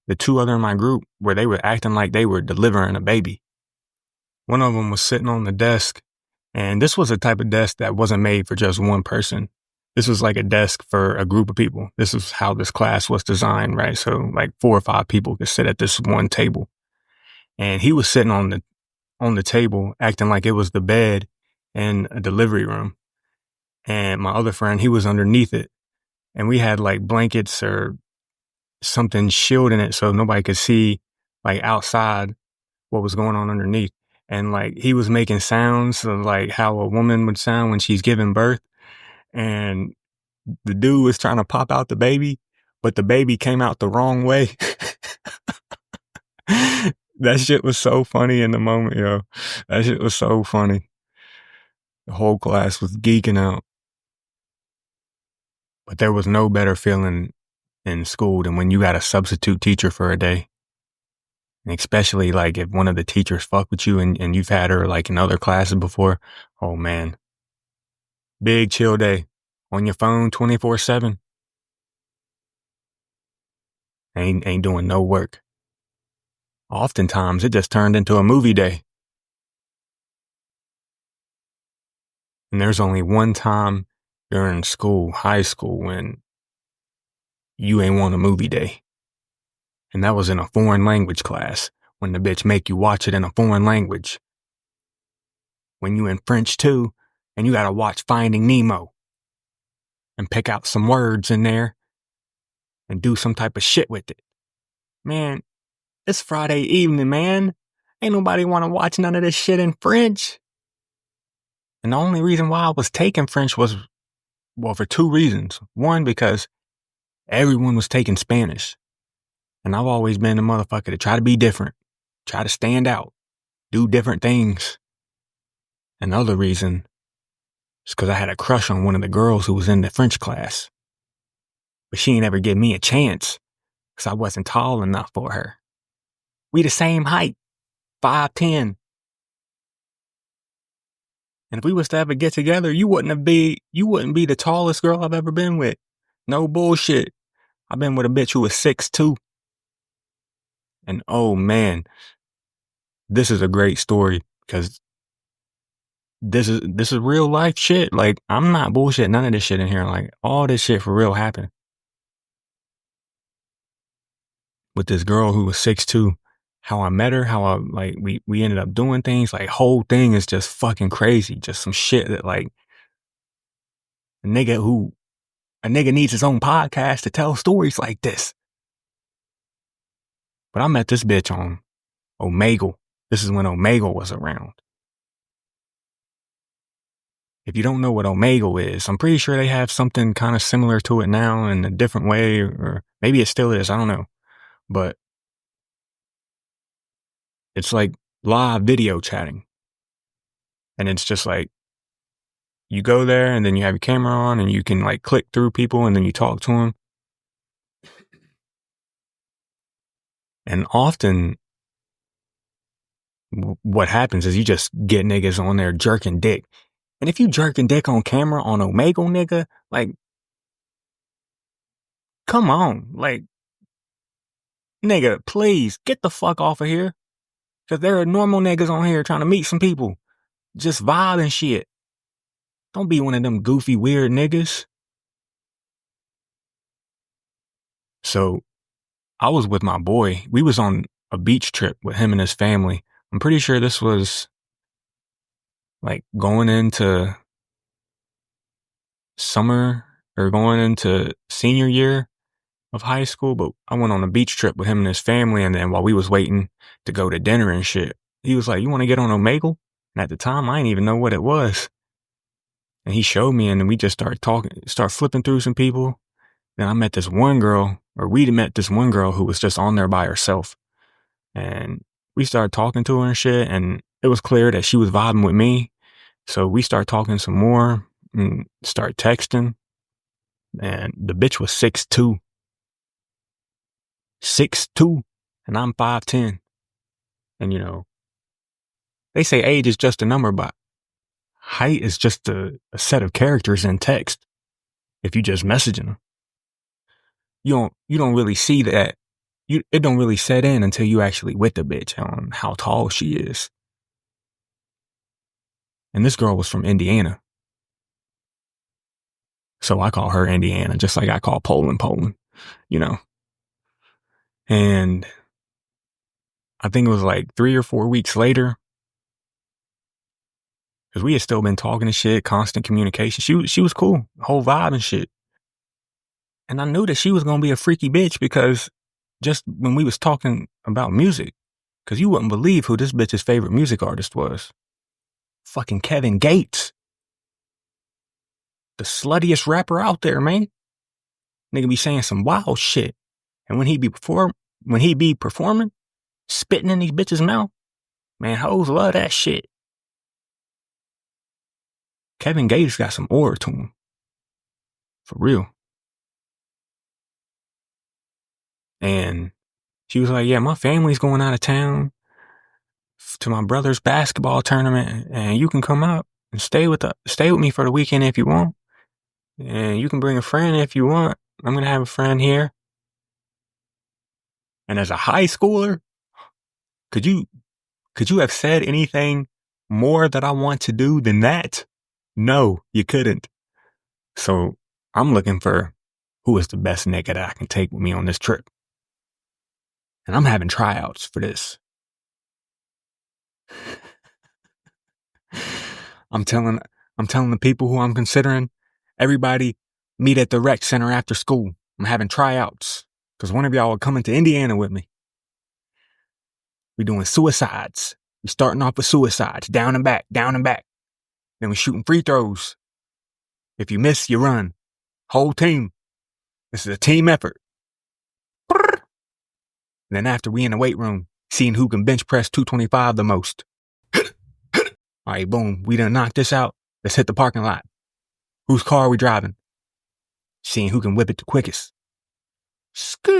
the 2 other in my group, where they were acting like they were delivering a baby. One of them was sitting on the desk, and this was a type of desk that wasn't made for just one person. This was like a desk for a group of people. This is how this class was designed, right? So like 4 or 5 people could sit at this one table. And he was sitting on the table acting like it was the bed in a delivery room. And my other friend, he was underneath it. And we had like blankets or something shielding it so nobody could see like outside what was going on underneath. And like he was making sounds of like how a woman would sound when she's giving birth. And the dude was trying to pop out the baby, but the baby came out the wrong way. That shit was so funny in the moment, yo. That shit was so funny. The whole class was geeking out. But there was no better feeling in school than when you got a substitute teacher for a day. And especially like if one of the teachers fuck with you and you've had her like in other classes before. Oh man. Big chill day. On your phone 24/7. Ain't doing no work. Oftentimes it just turned into a movie day. And there's only one time during school, high school, when you ain't want a movie day. And that was in a foreign language class, when the bitch make you watch it in a foreign language. When you in French too, and you gotta watch Finding Nemo and pick out some words in there and do some type of shit with it. Man, it's Friday evening, man. Ain't nobody wanna watch none of this shit in French. And the only reason why I was taking French was, well, for 2 reasons. One, because everyone was taking Spanish. And I've always been a motherfucker to try to be different, try to stand out, do different things. Another reason is because I had a crush on one of the girls who was in the French class. But she ain't ever give me a chance because I wasn't tall enough for her. We the same height, 5'10". And if we was to ever get together, you wouldn't be the tallest girl I've ever been with. No bullshit. I've been with a bitch who was 6'2". And oh man, this is a great story because this is real life shit. Like, I'm not bullshit none of this shit in here. Like, all this shit for real happened. With this girl who was 6'2", how I met her, how I, like, we ended up doing things, like, whole thing is just fucking crazy. Just some shit that, like, a nigga needs his own podcast to tell stories like this. But I met this bitch on Omegle. This is when Omegle was around. If you don't know what Omegle is, I'm pretty sure they have something kind of similar to it now in a different way, or maybe it still is, I don't know. But it's like live video chatting. And it's just like, you go there and then you have your camera on and you can like click through people and then you talk to them. And often what happens is you just get niggas on there jerking dick. And if you jerking dick on camera on Omegle, nigga, like, come on, like, nigga, please get the fuck off of here. Cause there are normal niggas on here trying to meet some people. Just vibe and shit. Don't be one of them goofy, weird niggas. So I was with my boy. We was on a beach trip with him and his family. I'm pretty sure this was like going into summer or going into senior year of high school, but I went on a beach trip with him and his family, and then while we was waiting to go to dinner and shit, he was like, "You want to get on Omegle?" And at the time, I didn't even know what it was. And he showed me, and then we just started talking, start flipping through some people. Then I met this one girl, or we met this one girl who was just on there by herself. And we started talking to her and shit, and it was clear that she was vibing with me. So we started talking some more and start texting. And the bitch was 6'2". 6'2", and I'm 5'10". And you know, they say age is just a number, but height is just a set of characters in text. If you just messaging them, you don't really see that. It don't really set in until you actually with the bitch on how tall she is. And this girl was from Indiana. So I call her Indiana, just like I call Poland, you know. And I think it was like 3 or 4 weeks later, because we had still been talking and shit, constant communication. She was cool, whole vibe and shit. And I knew that she was going to be a freaky bitch because just when we was talking about music, because you wouldn't believe who this bitch's favorite music artist was. Fucking Kevin Gates. The sluttiest rapper out there, man. Nigga be saying some wild shit. And when he be performing, spitting in these bitches' mouth, man, hoes love that shit. Kevin Gates got some aura to him. For real. And she was like, yeah, my family's going out of town to my brother's basketball tournament, and you can come out and stay with me for the weekend if you want. And you can bring a friend if you want. I'm going to have a friend here. And as a high schooler, could you have said anything more that I want to do than that? No, you couldn't. So I'm looking for who is the best nigga that I can take with me on this trip. And I'm having tryouts for this. I'm telling the people who I'm considering, everybody meet at the rec center after school. I'm having tryouts because one of y'all are coming to Indiana with me. We doing suicides. We starting off with suicides, down and back. Then we shooting free throws. If you miss, you run. Whole team. This is a team effort. Then after, we in the weight room, seeing who can bench press 225 the most. All right, boom. We done knocked this out. Let's hit the parking lot. Whose car are we driving? Seeing who can whip it the quickest. Skirt.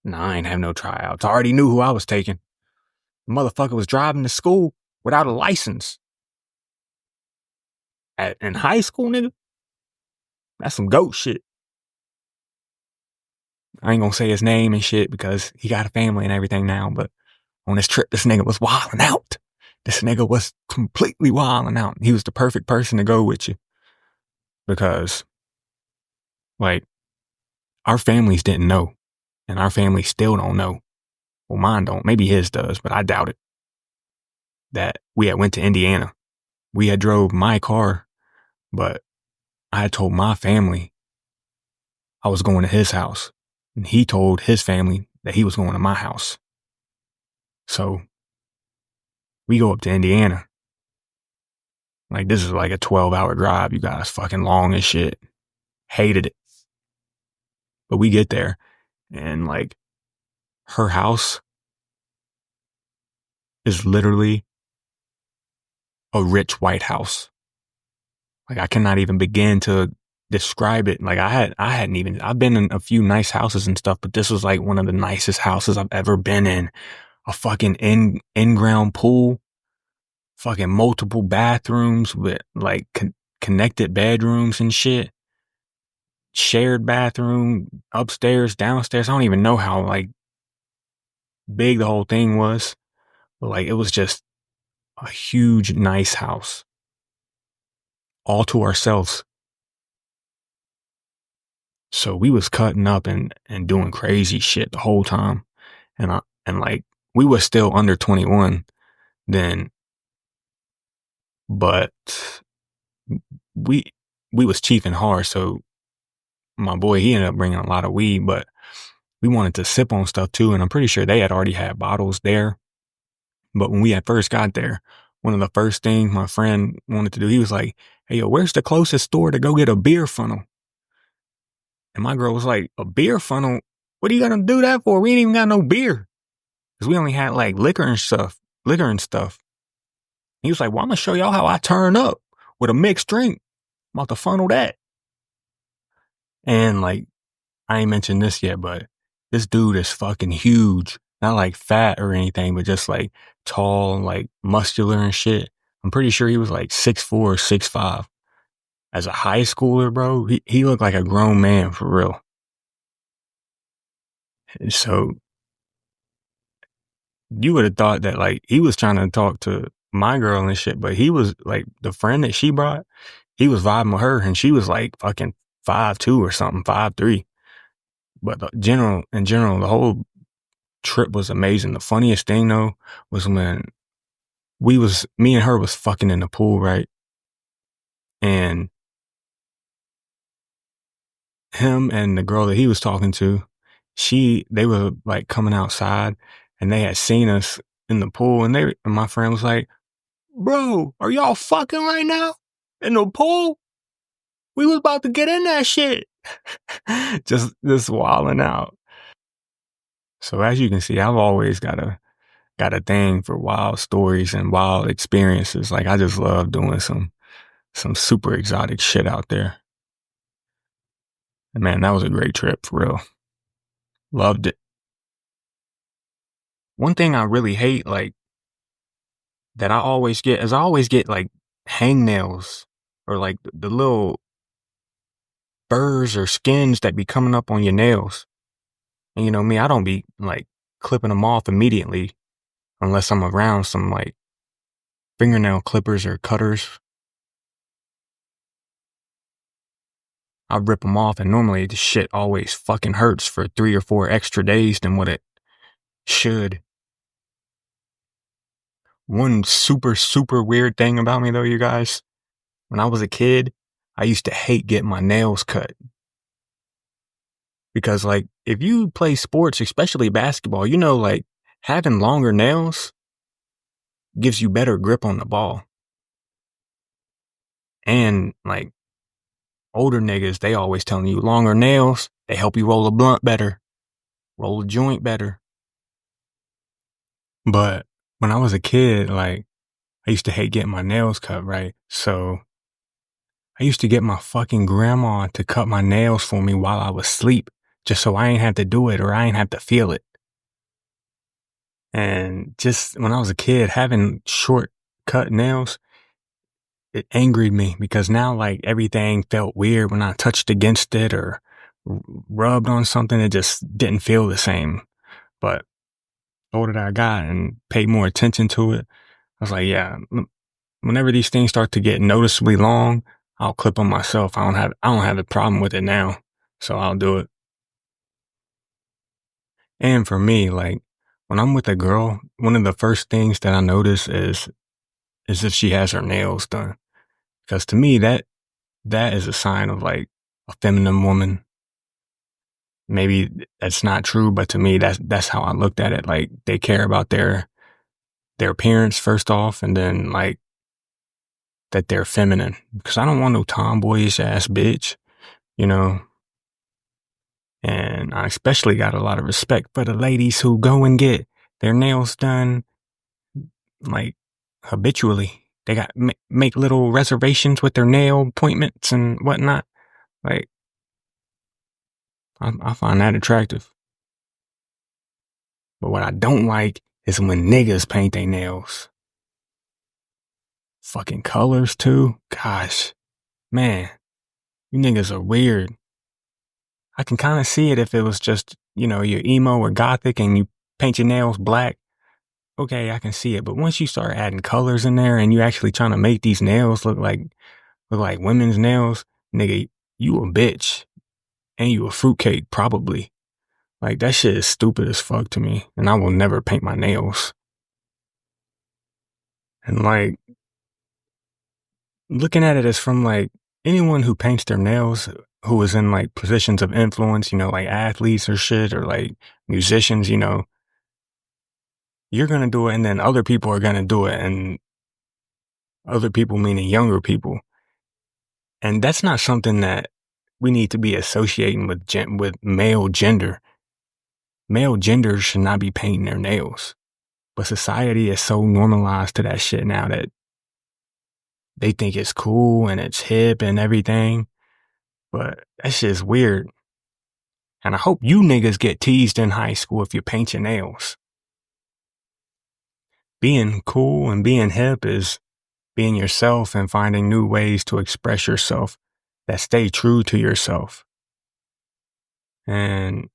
Nah, I ain't have no tryouts. I already knew who I was taking. The motherfucker was driving to school without a license. In high school, nigga? That's some goat shit. I ain't gonna say his name and shit because he got a family and everything now, but on this trip, this nigga was wilding out. This nigga was completely wilding out. He was the perfect person to go with you. Because, like, our families didn't know. And our families still don't know. Well, mine don't. Maybe his does, but I doubt it. That we had went to Indiana. We had drove my car, but I had told my family I was going to his house. And he told his family that he was going to my house. So we go up to Indiana. Like, this is like a 12-hour drive, you guys. Fucking long as shit. Hated it. But we get there, and like, her house is literally a rich white house. Like, I cannot even begin to describe it. Like, I've been in a few nice houses and stuff, but this was like one of the nicest houses I've ever been in. A fucking in-ground pool. Fucking multiple bathrooms with like connected bedrooms and shit. Shared bathroom, upstairs, downstairs. I don't even know how like big the whole thing was. But like, it was just a huge, nice house. All to ourselves. So we was cutting up and doing crazy shit the whole time. And like we was still under 21 then, but we we was chiefing hard. So my boy, he ended up bringing a lot of weed, but we wanted to sip on stuff too. And I'm pretty sure they had already had bottles there. But when we had first got there, one of the first things my friend wanted to do, he was like, "Hey, yo, where's the closest store to go get a beer funnel?" And my girl was like, "A beer funnel? What are you gonna do that for? We ain't even got no beer." Because we only had like liquor and stuff. He was like, "Well, I'm gonna show y'all how I turn up with a mixed drink. I'm about to funnel that." And like, I ain't mentioned this yet, but this dude is fucking huge. Not like fat or anything, but just like tall and like muscular and shit. I'm pretty sure he was like 6'4" or 6'5". As a high schooler, bro, he looked like a grown man for real. So you would have thought that like he was trying to talk to my girl and shit, but he was like the friend that she brought, he was vibing with her and she was like fucking 5'2" or something, 5'3". But in general, the whole trip was amazing. The funniest thing though was when me and her was fucking in the pool, right? And him and the girl that he was talking to, they were like coming outside and they had seen us in the pool and my friend was like, "Bro, are y'all fucking right now? In the pool? We was about to get in that shit." just wilding out. So as you can see, I've always got a thing for wild stories and wild experiences. Like I just love doing some super exotic shit out there. And man, that was a great trip for real. Loved it. One thing I really hate, like, that I always get like hangnails or like the little burrs or skins that be coming up on your nails. And you know me, I don't be like clipping them off immediately unless I'm around some like fingernail clippers or cutters. I rip them off and normally the shit always fucking hurts for 3 or 4 extra days than what it should. One super, super weird thing about me though, you guys, when I was a kid, I used to hate getting my nails cut. Because like, if you play sports, especially basketball, you know, like having longer nails gives you better grip on the ball. And like older niggas, they always telling you longer nails, they help you roll a blunt better, roll a joint better. But when I was a kid, like I used to hate getting my nails cut, right? So I used to get my fucking grandma to cut my nails for me while I was asleep, just so I ain't have to do it or I ain't have to feel it. And just when I was a kid, having short cut nails, it angered me because now like everything felt weird when I touched against it or rubbed on something. It just didn't feel the same. But the older that I got and paid more attention to it, I was like, yeah, whenever these things start to get noticeably long, I'll clip them myself. I don't have a problem with it now. So I'll do it. And for me, like when I'm with a girl, one of the first things that I notice is if she has her nails done. Because to me, that is a sign of like a feminine woman. Maybe that's not true, but to me, that's how I looked at it. Like they care about their appearance first off, and then like that they're feminine. Because I don't want no tomboyish ass bitch, you know. And I especially got a lot of respect for the ladies who go and get their nails done like habitually. They got make little reservations with their nail appointments and whatnot. Like, I find that attractive. But what I don't like is when niggas paint their nails. Fucking colors too. Gosh, man, you niggas are weird. I can kind of see it if it was just, you know, you're emo or gothic and you paint your nails black. Okay, I can see it. But once you start adding colors in there and you actually trying to make these nails look like women's nails, nigga, you a bitch. and you a fruitcake, probably. Like, that shit is stupid as fuck to me, and I will never paint my nails. And like, looking at it as from like anyone who paints their nails who is in like positions of influence, like athletes or shit, or like musicians, you're gonna do it, and then other people are gonna do it, and other people meaning younger people. And that's not something that we need to be associating with male gender. Male gender should not be painting their nails. But society is so normalized to that shit now that they think it's cool and it's hip and everything. But that shit's weird. And I hope you niggas get teased in high school if you paint your nails. Being cool and being hip is being yourself and finding new ways to express yourself that stay true to yourself. And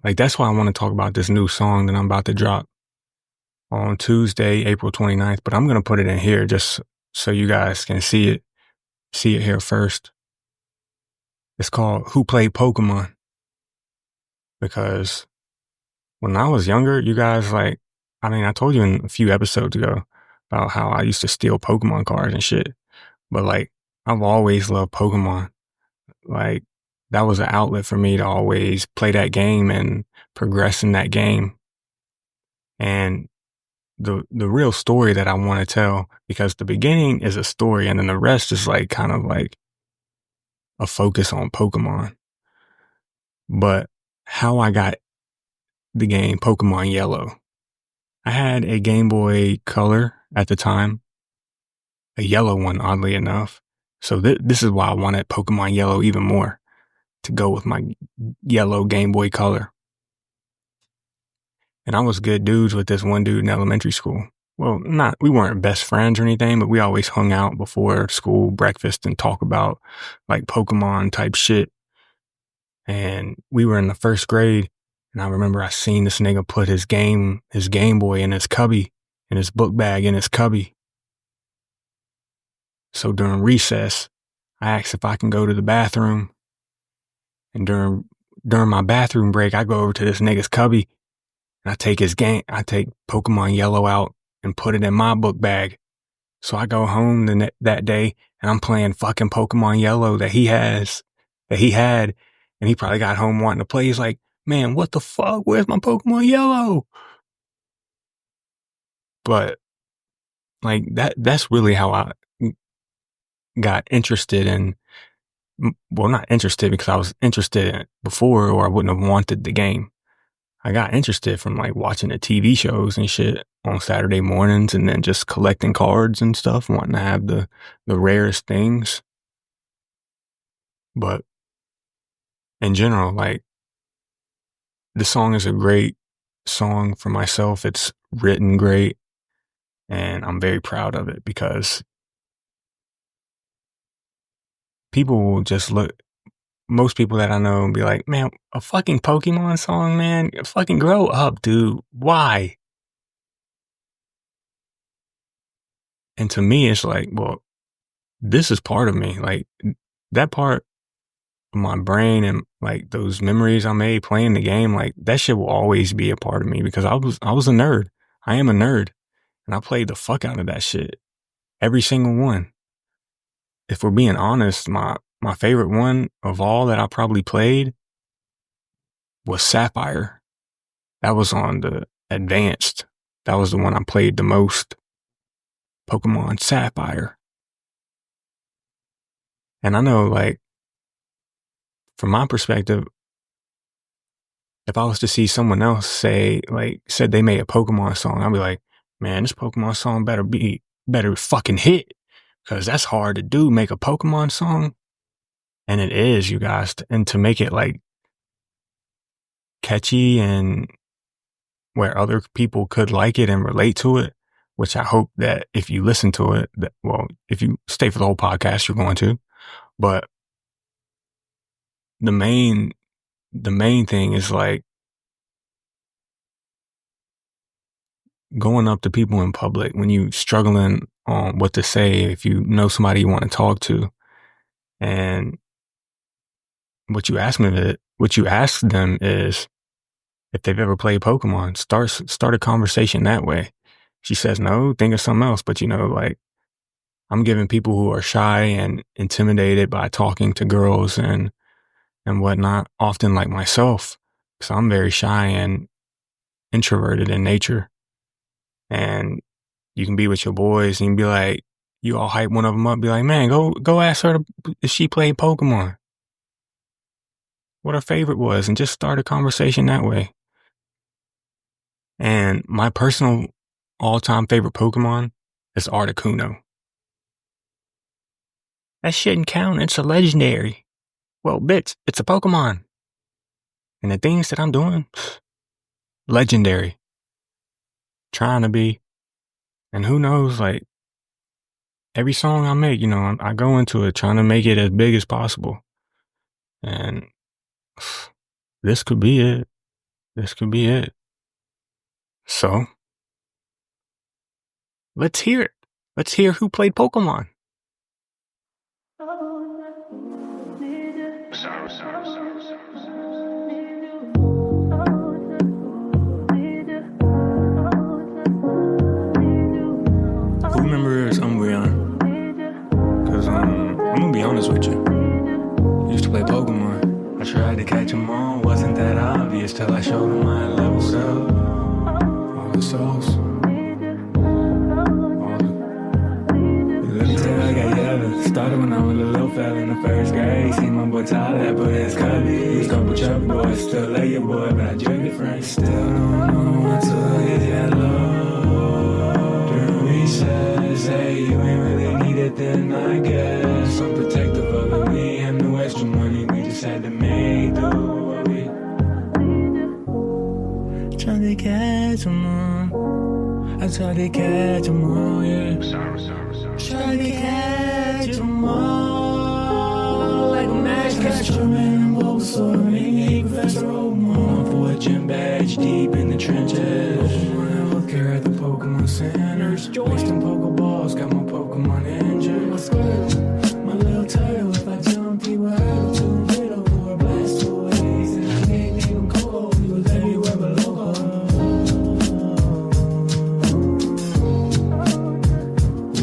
like, that's why I want to talk about this new song that I'm about to drop on Tuesday, April 29th, but I'm going to put it in here just so you guys can see it here first. It's called Who Played Pokémon? Because when I was younger, you guys I told you in a few episodes ago about how I used to steal Pokemon cards and shit. But like, I've always loved Pokemon. Like, that was an outlet for me to always play that game and progress in that game. And the real story that I want to tell, because the beginning is a story and then the rest is like kind of like a focus on Pokemon. But how I got the game Pokemon Yellow. I had a Game Boy Color at the time, a yellow one, oddly enough. So this is why I wanted Pokemon Yellow even more, to go with my yellow Game Boy Color. And I was good dudes with this one dude in elementary school. Well, we weren't best friends or anything, but we always hung out before school breakfast and talk about like Pokemon type shit. And we were in the first grade, and I remember I seen this nigga put his Game Boy in his cubby, in his book bag in his cubby. So during recess, I asked if I can go to the bathroom. And during my bathroom break, I go over to this nigga's cubby, and I take Pokemon Yellow out and put it in my book bag. So I go home that day, and I'm playing fucking Pokemon Yellow that he had, and he probably got home wanting to play. He's like, man, what the fuck? Where's my Pokemon Yellow? But like, that's really how I got interested in, well, not interested because I was interested in it before, or I wouldn't have wanted the game. I got interested from like watching the TV shows and shit on Saturday mornings, and then just collecting cards and stuff, wanting to have the rarest things. But in general, like, the song is a great song for myself. It's written great, and I'm very proud of it because people will just most people that I know and be like, man, a fucking Pokemon song, man, fucking grow up, dude. Why? And to me, it's like, well, this is part of me. Like, that part of my brain and like those memories I made playing the game, like, that shit will always be a part of me because I was a nerd. I am a nerd, and I played the fuck out of that shit. Every single one. If we're being honest, my favorite one of all that I probably played was Sapphire. That was on the advanced. That was the one I played the most. Pokemon Sapphire. And I know, like, from my perspective, if I was to see someone else said they made a Pokemon song, I'd be like, man, this Pokemon song better fucking hit. Cause that's hard to do, make a Pokemon song. And it is, you guys. And to make it like catchy and where other people could like it and relate to it, which I hope that if you listen to it, if you stay for the whole podcast, you're going to. But the main thing is like going up to people in public when you struggling on what to say, if you know somebody you want to talk to, and what you ask them is if they've ever played Pokemon. Start a conversation that way. She says no, think of something else. But like, I'm giving people who are shy and intimidated by talking to girls and whatnot, often like myself, because I'm very shy and introverted in nature. And you can be with your boys and you can be like, you all hype one of them up, be like, man, go ask her if she played Pokemon, what her favorite was, and just start a conversation that way. And my personal all-time favorite Pokemon is Articuno. That shouldn't count, it's a legendary. Well, bitch, it's a Pokemon. And the things that I'm doing, legendary. Trying to be. And who knows, like, every song I make, I go into it trying to make it as big as possible. And this could be it. This could be it. So, let's hear it. Let's hear Who Played Pokémon. Who remembers Umbreon? Because I'm gonna be honest with you. I used to play Pokemon. I tried to catch them all, wasn't that obvious till I showed them I leveled up. All the souls. Let me tell you, I got yellow. Started when I was a little fella in the first grade. Seen my boy Tyler, put his cubby. Used couple chubby boys, still lay your boy, but I drink it friends. Still don't know until it's yellow. During recess, hey, you ain't really needed then, I guess. I'm protective of me and no extra money. We just had to make do what we tried to catch them all. I tried to catch them all, yeah. Try to catch them all like a match catcher and Bozo. Me, Professor Oakmont for a gym badge deep in the trenches. Pokemon healthcare at the Pokemon centers. Wasting Pokeballs, got my Pokemon injured. My skirt, my little turtle. If I jump, he would hurt too little or blast two ways. And I named him Coco. He was everywhere but local.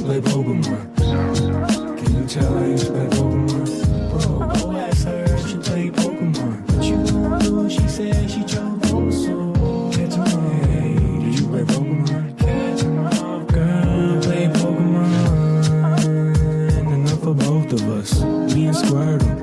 Play Pokemon. Can you tell I used to play Pokemon? Bro, go ask her if she played Pokemon. What you gonna do? She said she chose Bozo. Catch 'em all. Hey, did you play Pokemon? Catch 'em all, girl. Play Pokemon. Enough for both of us. Me and Squirtle.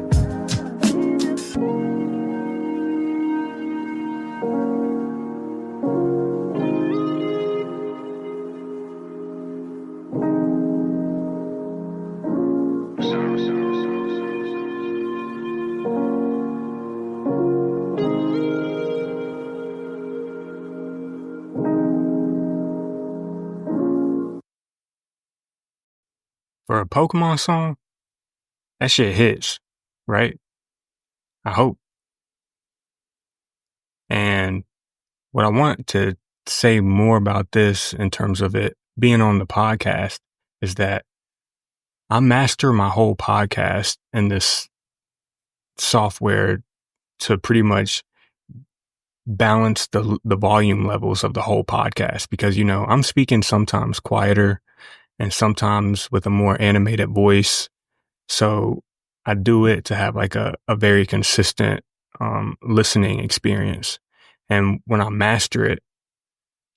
For a Pokemon song, that shit hits, right? I hope. And what I want to say more about this in terms of it being on the podcast is that I master my whole podcast in this software to pretty much balance the volume levels of the whole podcast, because, I'm speaking sometimes quieter and sometimes with a more animated voice. So I do it to have like a very consistent listening experience. And when I master it,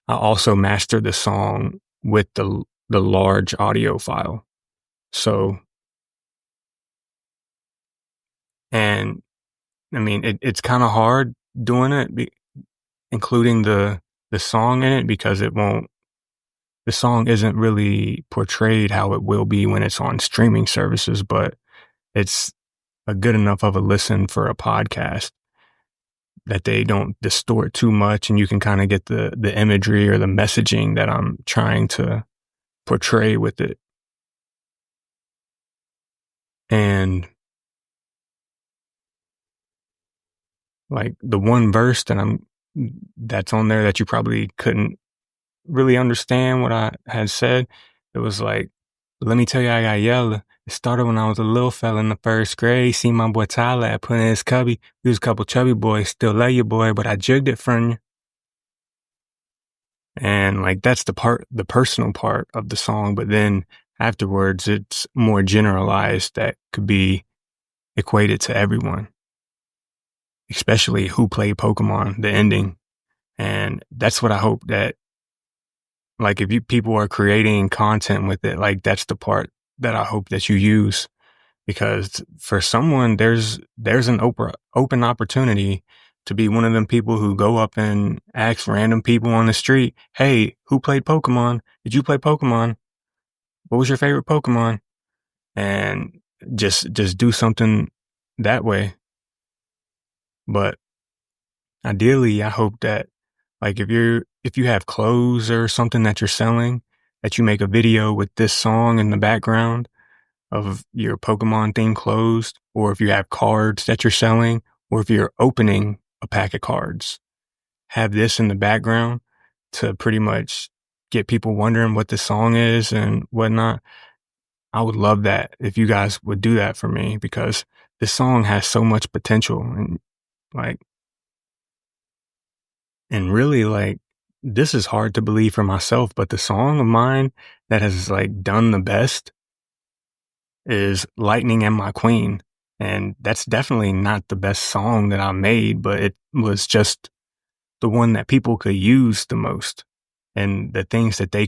I also master the song with the large audio file. So, and I mean, it's kind of hard doing it, including the song in it, because the song isn't really portrayed how it will be when it's on streaming services, but it's a good enough of a listen for a podcast that they don't distort too much, and you can kind of get the imagery or the messaging that I'm trying to portray with it. And like the one verse that's on there that you probably couldn't really understand what I had said, it was like, But let me tell you, I got yellow. It started when I was a little fella in the first grade. Seen my boy Tyler at put in his cubby. We was a couple chubby boys. Still love you, boy, but I jugged it from you. And like, that's the personal part of the song. But then afterwards, it's more generalized that could be equated to everyone, especially Who Played Pokémon, the ending. And that's what I hope that, like, if people are creating content with it, like, that's the part that I hope that you use, because for someone, there's an open opportunity to be one of them people who go up and ask random people on the street, hey, who played Pokemon? Did you play Pokemon? What was your favorite Pokemon? And just do something that way. But ideally, I hope that, like, if you have clothes or something that you're selling, that you make a video with this song in the background of your Pokemon themed clothes, or if you have cards that you're selling, or if you're opening a pack of cards, have this in the background to pretty much get people wondering what the song is and whatnot. I would love that if you guys would do that for me, because this song has so much potential, and like, and really, like, this is hard to believe for myself, but the song of mine that has like done the best is Lightning and My Queen. And that's definitely not the best song that I made, but it was just the one that people could use the most, and the things that they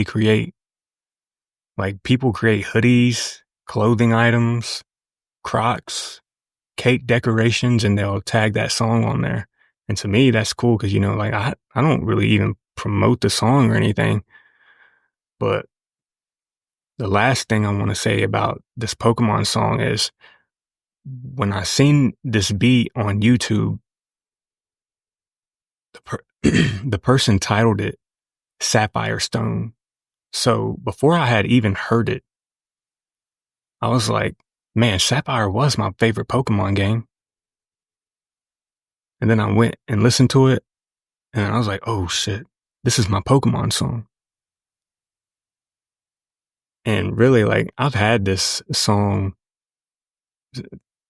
create. Like, people create hoodies, clothing items, Crocs, cake decorations, and they'll tag that song on there. And to me, that's cool, because, like, I don't really even promote the song or anything. But the last thing I want to say about this Pokemon song is, when I seen this beat on YouTube, the person titled it Sapphire Stone. So before I had even heard it, I was like, man, Sapphire was my favorite Pokemon game. And then I went and listened to it, and I was like, oh shit, this is my Pokemon song. And really, like, I've had this song,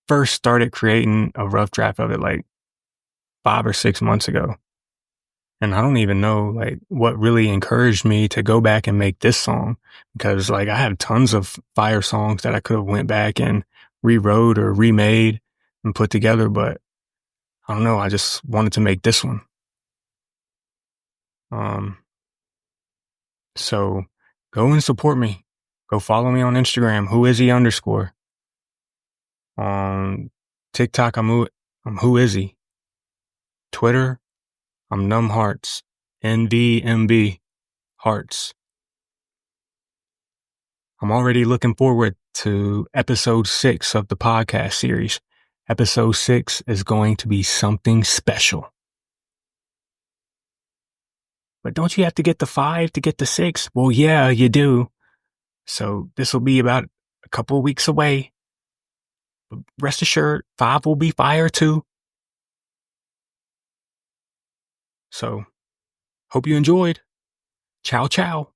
first started creating a rough draft of it like 5 or 6 months ago. And I don't even know, like, what really encouraged me to go back and make this song, because, like, I have tons of fire songs that I could have went back and rewrote or remade and put together, but I don't know, I just wanted to make this one. So go and support me. Go follow me on Instagram, whoisy_. On TikTok, I'm whoisy. Twitter, I'm numhearts, NVMB hearts. I'm already looking forward to episode 6 of the podcast series. Episode 6 is going to be something special. But don't you have to get the 5 to get the 6? Well, yeah, you do. So this will be about a couple of weeks away. But rest assured, 5 will be fire too. So, hope you enjoyed. Ciao, ciao.